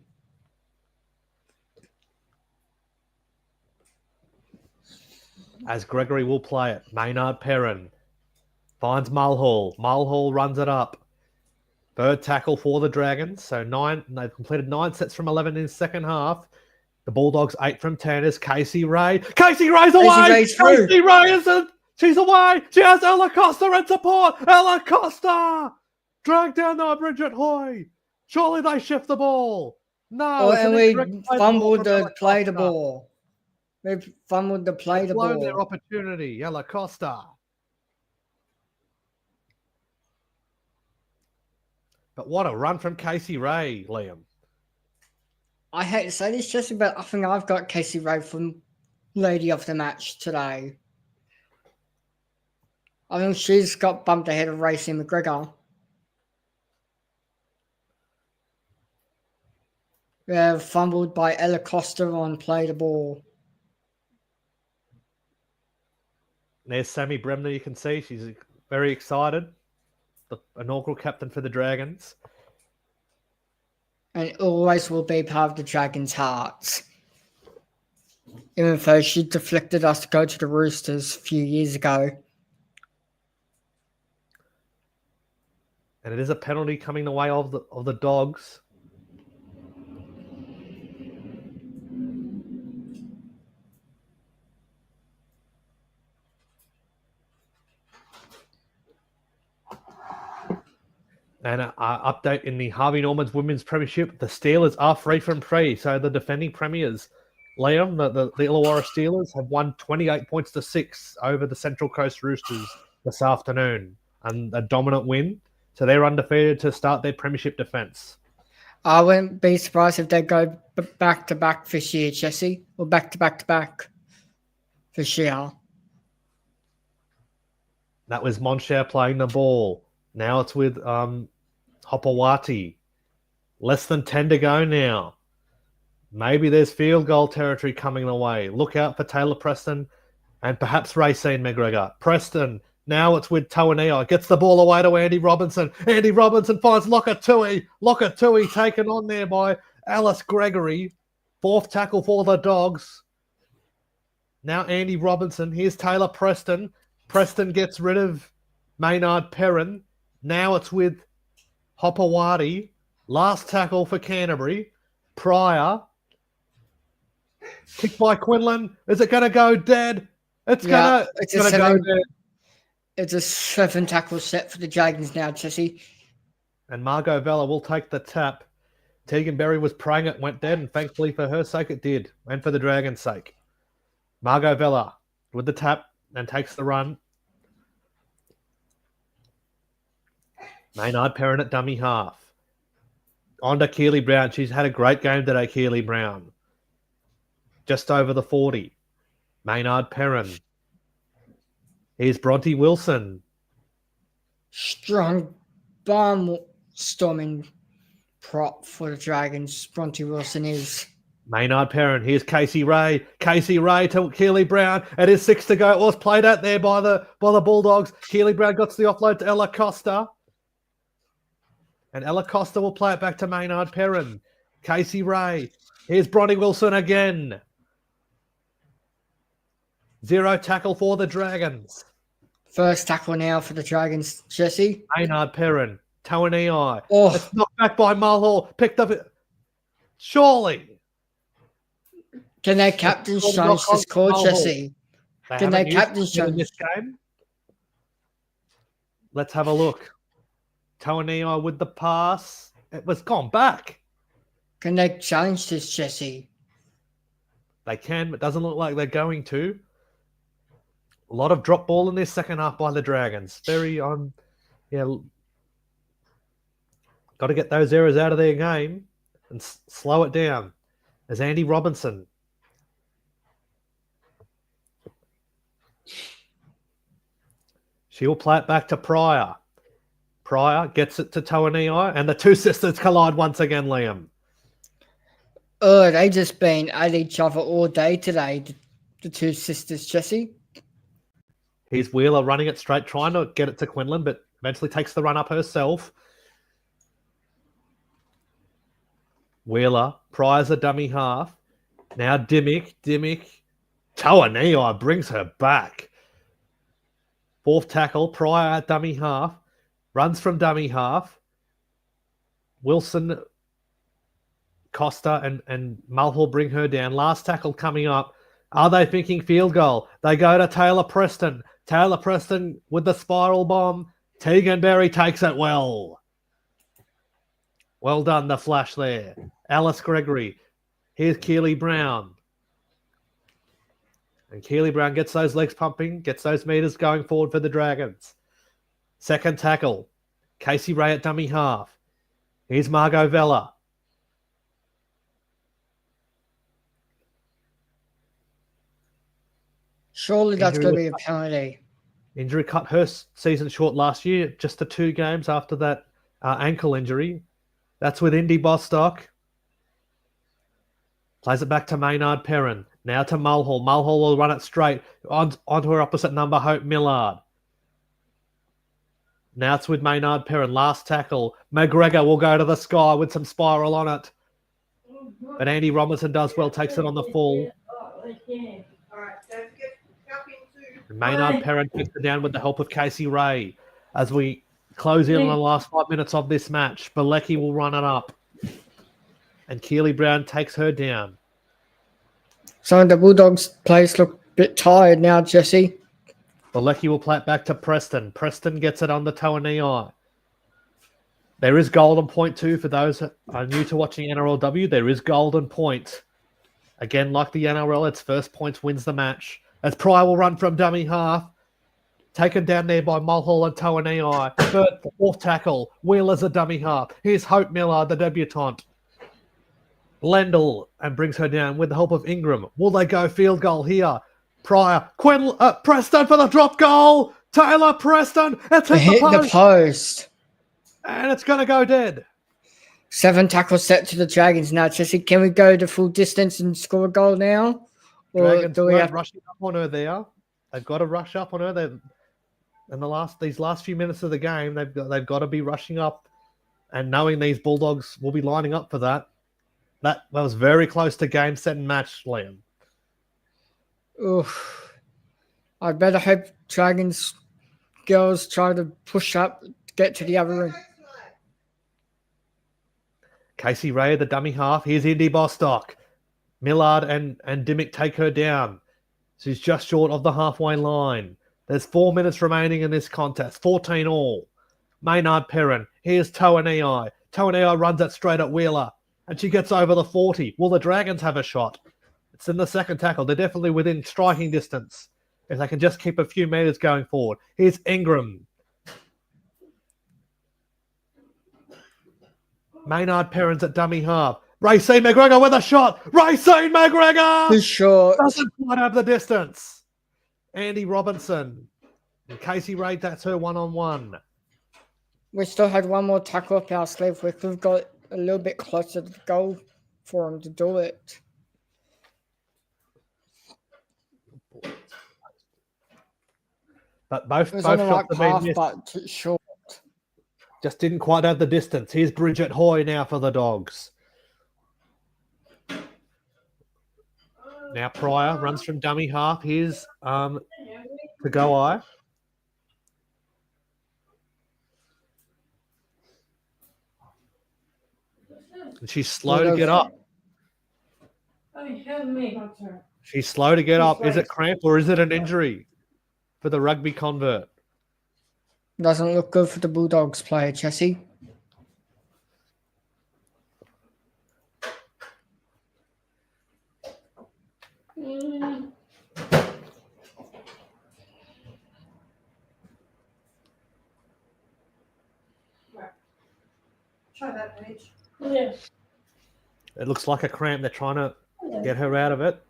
As Gregory will play it. Maynard Perrin finds Mulhall. Mulhall runs it up. Third tackle for the Dragons. So they've completed 9 sets from 11 in the second half. The Bulldogs 8 from 10 is Casey Ray. Casey Ray's away! Casey Ray isn't! She's away! She has Ella Costa in support! Ella Costa! Dragged down by Bridget Hoy. Surely they shift the ball. No. And we fumbled the play the ball. We fumbled the play the ball. Blown their opportunity. Ella Costa. But what a run from Casey Ray, Liam. I hate to say this, Jesse, but I think I've got Casey Ray from Lady of the Match today. I think she's got bumped ahead of Racey McGregor. Yeah, fumbled by Ella Costa on play the ball. There's Sammy Bremner, you can see. She's very excited. The inaugural captain for the Dragons. And always will be part of the Dragons' hearts. Even though she deflected us to go to the Roosters a few years ago. And it is a penalty coming the way of the Dogs. And an update in the Harvey Norman's Women's Premiership. The Steelers are free from pre. So the defending premiers, Liam, the Illawarra Steelers, have won 28 points to 6 over the Central Coast Roosters this afternoon. And a dominant win. So they're undefeated to start their premiership defence. I wouldn't be surprised if they go back-to-back this year, Jesse. Or back-to-back-to-back this year. That was Monshare playing the ball. Now it's with Hopawati. Less than 10 to go now. Maybe there's field goal territory coming the way. Look out for Taylor Preston and perhaps Racine McGregor. Preston, now it's with Tauaneai. Gets the ball away to Andy Robinson. Andy Robinson finds Lokatui. Lokatui taken on there by Alice Gregory. Fourth tackle for the Dogs. Now Andy Robinson. Here's Taylor Preston. Preston gets rid of Maynard Perrin. Now it's with Hopawati. Last tackle for Canterbury. Pryor. Kick by Quinlan. Is it going to go dead? It's going to go dead. It's a 7 tackle set for the Dragons now, Jesse. And Margot Vella will take the tap. Tegan Berry was praying it went dead, and thankfully for her sake it did, and for the Dragons' sake. Margot Vella with the tap and takes the run. Maynard Perrin at dummy half. On to Keely Brown. She's had a great game today, Keely Brown. Just over the 40. Maynard Perrin. Here's Bronte Wilson. Strong bomb storming prop for the Dragons. Bronte Wilson is. Maynard Perrin. Here's Casey Ray. Casey Ray to Keely Brown. It is 6 to go. It was played out there by the Bulldogs. Keely Brown got the offload to Ella Costa. And Ella Costa will play it back to Maynard Perrin. Casey Ray. Here's Bronte Wilson again. 0 tackle for the Dragons. First tackle now for the Dragons, Jesse. Maynard Perrin. Tauaneai. Oh. It's knocked back by Mulhall. Picked up it. Surely. Can their captain change the score, Jesse? They Can haven't they used captain it in this challenge? game. Let's have a look. Tauaneai with the pass. It was gone back. Can they challenge this, Jesse? They can, but doesn't look like they're going to. A lot of drop ball in this second half by the Dragons. Very got to get those errors out of their game and slow it down. There's Andy Robinson. She'll play it back to Pryor. Pryor gets it to Tauaneai, and the two sisters collide once again, Liam. Oh, they just been at each other all day today, the two sisters, Jesse. Here's Wheeler running it straight, trying to get it to Quinlan, but eventually takes the run up herself. Wheeler, Pryor's a dummy half. Now Dimmick. Tauaneai brings her back. Fourth tackle, Pryor at dummy half. Runs from dummy half. Wilson, Costa and Mulhall bring her down. Last tackle coming up. Are they thinking field goal? They go to Taylor Preston. Taylor Preston with the spiral bomb. Tegan Berry takes it well. Well done, the flash there. Alice Gregory. Here's Keely Brown. And Keely Brown gets those legs pumping, gets those meters going forward for the Dragons. Second tackle. Casey Ray at dummy half. Here's Margot Vella. Surely that's going to be a penalty. Injury cut her season short last year, just the 2 games after that ankle injury. That's with Indy Bostock. Plays it back to Maynard Perrin. Now to Mulhall. Mulhall will run it straight onto her opposite number, Hope Millard. Now it's with Maynard Perrin. Last tackle. McGregor will go to the sky with some spiral on it. But Andy Robinson does well, takes it on the full. And Maynard Perrin takes it down with the help of Casey Ray. As we close in on the last 5 minutes of this match, Bilecki will run it up. And Keely Brown takes her down. Some of the Bulldogs players look a bit tired now, Jesse. Bilecki will play it back to Preston. Preston gets it on the Tauaneai. There is golden point too for those that are new to watching NRLW. There is golden point. Again, like the NRL, its first points wins the match. As Pryor will run from dummy half. Taken down there by Mulhall and Tauaneai. Fourth tackle. Wheeler's a dummy half. Here's Hope Millard, the debutante. Lendl and brings her down with the help of Ingram. Will they go field goal here? Pryor. Preston for the drop goal. Taylor Preston. It's hit the post. And it's going to go dead. 7 tackles set to the Dragons now, Jesse. Can we go the full distance and score a goal now? Or Dragons do we have rushing up on her there. They've got to rush up on her. These last few minutes of the game, they've got to be rushing up, and knowing these Bulldogs will be lining up for that. That was very close to game, set, and match, Liam. Oof. I better hope Dragons girls try to push up to get to the other end. Casey Ray, the dummy half. Here's Indy Bostock. Millard and Dimmick take her down. She's just short of the halfway line. There's 4 minutes remaining in this contest. 14 all. Maynard Perrin. Here's Tauaneai. Tauaneai runs it straight at Wheeler. And she gets over the 40. Will the Dragons have a shot? It's in the second tackle. They're definitely within striking distance. If they can just keep a few meters going forward. Here's Ingram. Maynard Perrin's at dummy half. Racine McGregor with a shot. Racine McGregor! Too short. Doesn't quite have the distance. Andy Robinson. And Casey Ray, that's her one-on-one. We still had one more tackle up our sleeve. We could have got a little bit closer to the goal for him to do it. But both It was shots on the right have been path, missed. but too short. Just didn't quite have the distance. Here's Bridget Hoy now for the Dogs. Now Pryor runs from dummy half. Here's Tauaneai. And she's slow to get up. She's slow to get up. Is it cramp or is it an injury for the rugby convert? Doesn't look good for the Bulldogs player, Jesse. Try that page. Yeah. It looks like a cramp. They're trying to get her out of it.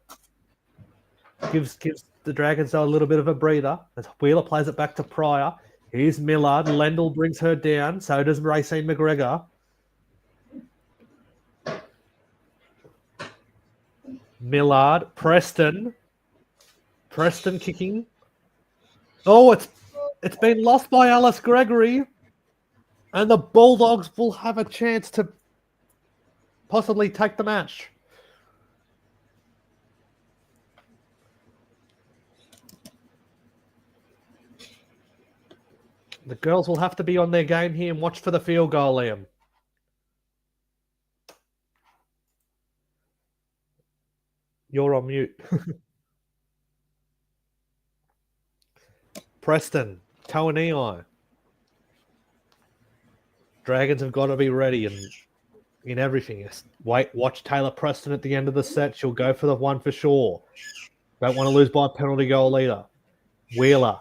Gives the Dragons a little bit of a breather. As Wheeler plays it back to Pryor. Here's Millard. Lendl brings her down. So does Racine McGregor. Millard. Preston kicking. Oh, it's been lost by Alice Gregory. And the Bulldogs will have a chance to possibly take the match. The girls will have to be on their game here and watch for the field goal, Liam. You're on mute. Preston, Tauaneai. Dragons have got to be ready and in everything. Watch Taylor Preston at the end of the set. She'll go for the one for sure. Don't want to lose by a penalty goal either. Wheeler.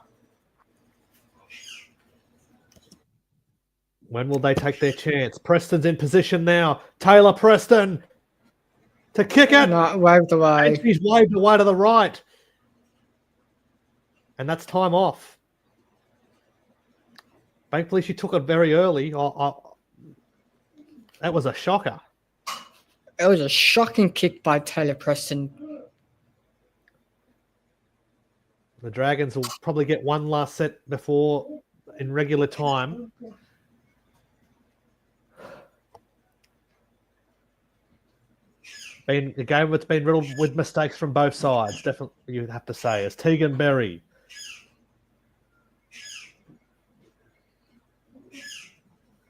When will they take their chance? Preston's in position now. Taylor Preston to kick it. No, waved away. And she's waved away to the right. And that's time off. Thankfully, she took it very early. That was a shocker. It was a shocking kick by Taylor Preston. The Dragons will probably get one last set before in regular time. Been a game that's been riddled with mistakes from both sides, definitely you'd have to say. As Tegan Berry.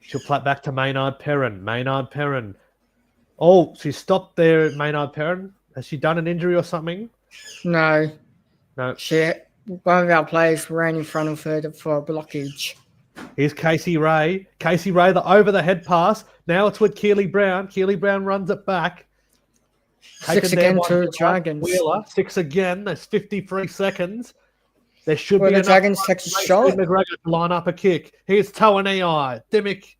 She'll play back to Maynard Perrin. Oh, she stopped there, Maynard Perrin. Has she done an injury or something? No. No. One of our players ran in front of her for a blockage. Here's Casey Ray. Casey Ray, the over-the-head pass. Now it's with Keely Brown. Keely Brown runs it back. 6 again to the Dragons. Wheeler, 6 again. There's 53 seconds. There should be the enough Dragons take a shot. McGregor to line up a kick. Here's Tauaneai. Dimmick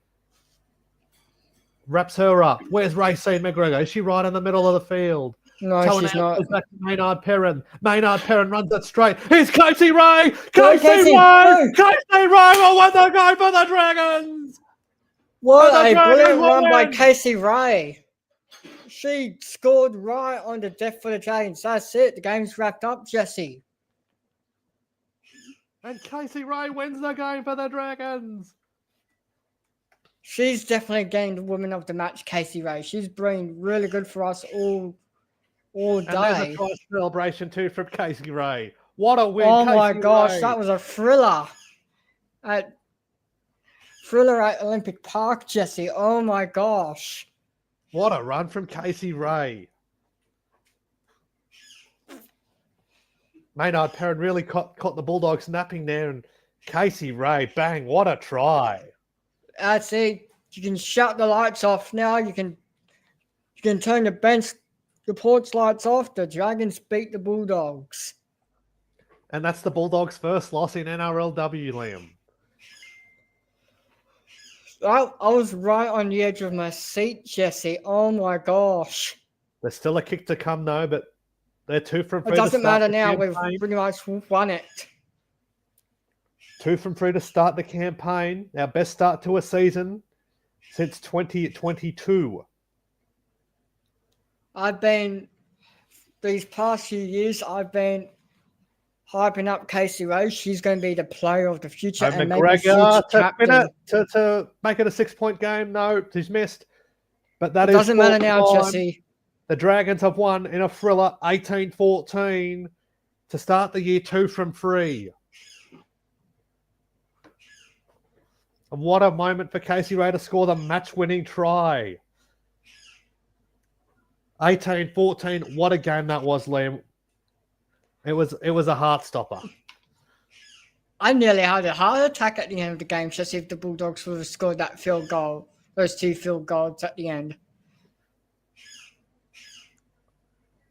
wraps her up. Where's Racine McGregor? Is she right in the middle of the field? No, she's not. Goes back to Maynard Perrin. Maynard Perrin runs it straight. Here's Casey Ray. Go, Casey Ray. Casey Ray will win the game for the Dragons. What And the a Dragons brilliant will run by win. Casey Ray. She scored right on the death for the Dragons. That's it. The game's wrapped up, Jesse. And Casey Ray wins the game for the Dragons. She's definitely getting the woman of the match, Casey Ray. She's been really good for us all And there's day. a try celebration too from Casey Ray. What a win. Oh my Casey gosh, Ray. that was a thriller. At Olympic Park, Jesse. Oh my gosh. What a run from Casey Ray. Maynard Perrin really caught the Bulldogs napping there, and Casey Ray, bang, what a try. That's it. You can shut the lights off now. You can turn the porch lights off. The Dragons beat the Bulldogs. And that's the Bulldogs' first loss in NRLW, Liam. I was right on the edge of my seat, Jesse. Oh my gosh. There's still a kick to come, though, but they're 2 from 3 It doesn't to start matter the now. campaign. We've pretty much won it. 2 from 3 to start the campaign. Our best start to a season since 2022. These past few years, I've been hyping up Casey Ray. She's going to be the player of the future. And maybe McGregor future to win captain. it, to make it a 6-point game. No, he's missed. But that It is doesn't matter now, time. Jesse. The Dragons have won in a thriller 18-14 to start the year 2 from 3. And what a moment for Casey Ray to score the match-winning try. 18-14, what a game that was, Liam. It was a heart stopper. I nearly had a heart attack at the end of the game just if the Bulldogs would have scored that field goal, those 2 field goals at the end.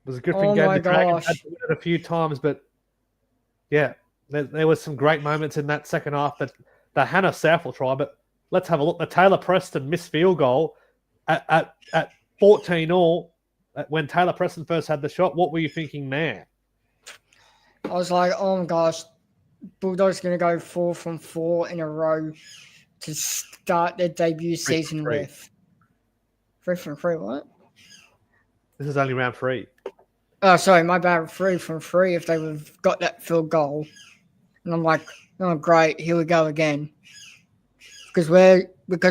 It was a gripping game. The Dragons had to win it a few times, but yeah, there was some great moments in that second half. But the Hannah South will try, but let's have a look. The Taylor Preston missed field goal at 14-all when Taylor Preston first had the shot. What were you thinking there? I was like, oh my gosh, Bulldogs going to go 4 from 4 in a row to start their debut season with. 3 from 3, what? This is only round 3. Oh, sorry, my bad. 3 from 3 if they would have got that field goal. And I'm like, oh, great, here we go again. Because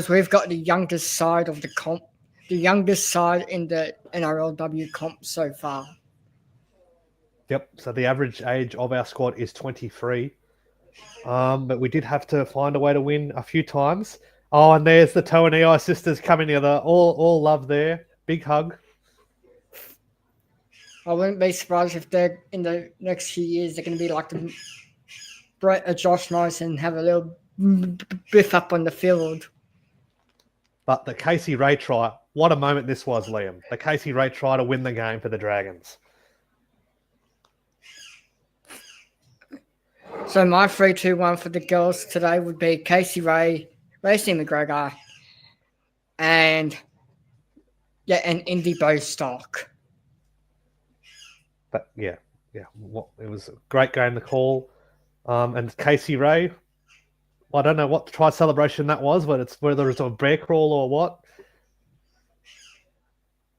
we've got the youngest side of the comp, the youngest side in the NRLW comp so far. Yep. So the average age of our squad is 23. But we did have to find a way to win a few times. Oh, and there's the Tauaneai sisters coming together. All love there. Big hug. I wouldn't be surprised if they're in the next few years they're going to be like the Brett or Josh Morris and have a little biff up on the field. But the Casey Ray try, what a moment this was, Liam. The Casey Ray try to win the game for the Dragons. So my 3-2-1 for the girls today would be Casey Ray, Racy McGregor, and Indy Bostock. But yeah, it was a great game to call. And Casey Ray, I don't know what try celebration that was, but it's whether it's a bear crawl or what.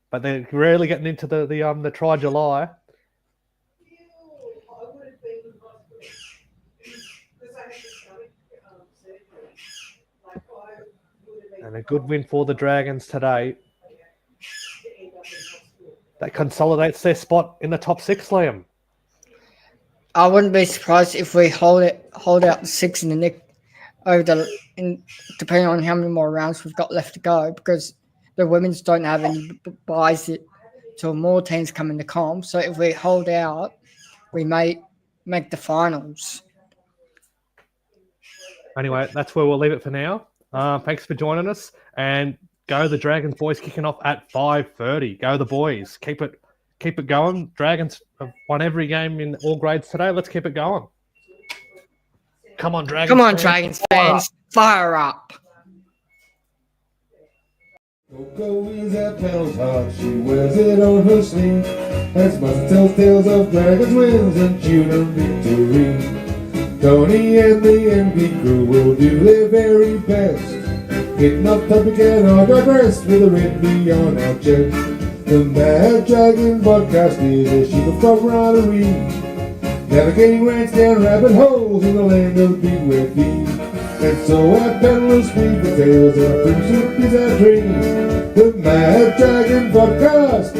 But they're rarely getting into the try July. And a good win for the Dragons today. That consolidates their spot in the top 6, Liam. I wouldn't be surprised if we hold out the 6 in the nick depending on how many more rounds we've got left to go, because the women's don't have any buys till more teams come in the comp. So if we hold out, we may make the finals. Anyway, that's where we'll leave it for now. Thanks for joining us, and go the Dragons boys, kicking off at 5:30. Go the boys. Keep it going. Dragons have won every game in all grades today. Let's keep it going. Come on, Dragons. Come on, Dragons fans. Fire up. Coco is at Pennell's heart, she wears it on her sleeve. As Mustard tells tales of Dragons wins and Tudor victory. Tony and the NP crew will do their very best, hitting up topic and I digress with a red V on our chest. The Mad Dragon podcast is a sheet of camaraderie, navigating rants down rabbit holes in the land of big red feet. And so at Pennell's we the tales and our pursuit is our dream. The Mad Dragon podcast,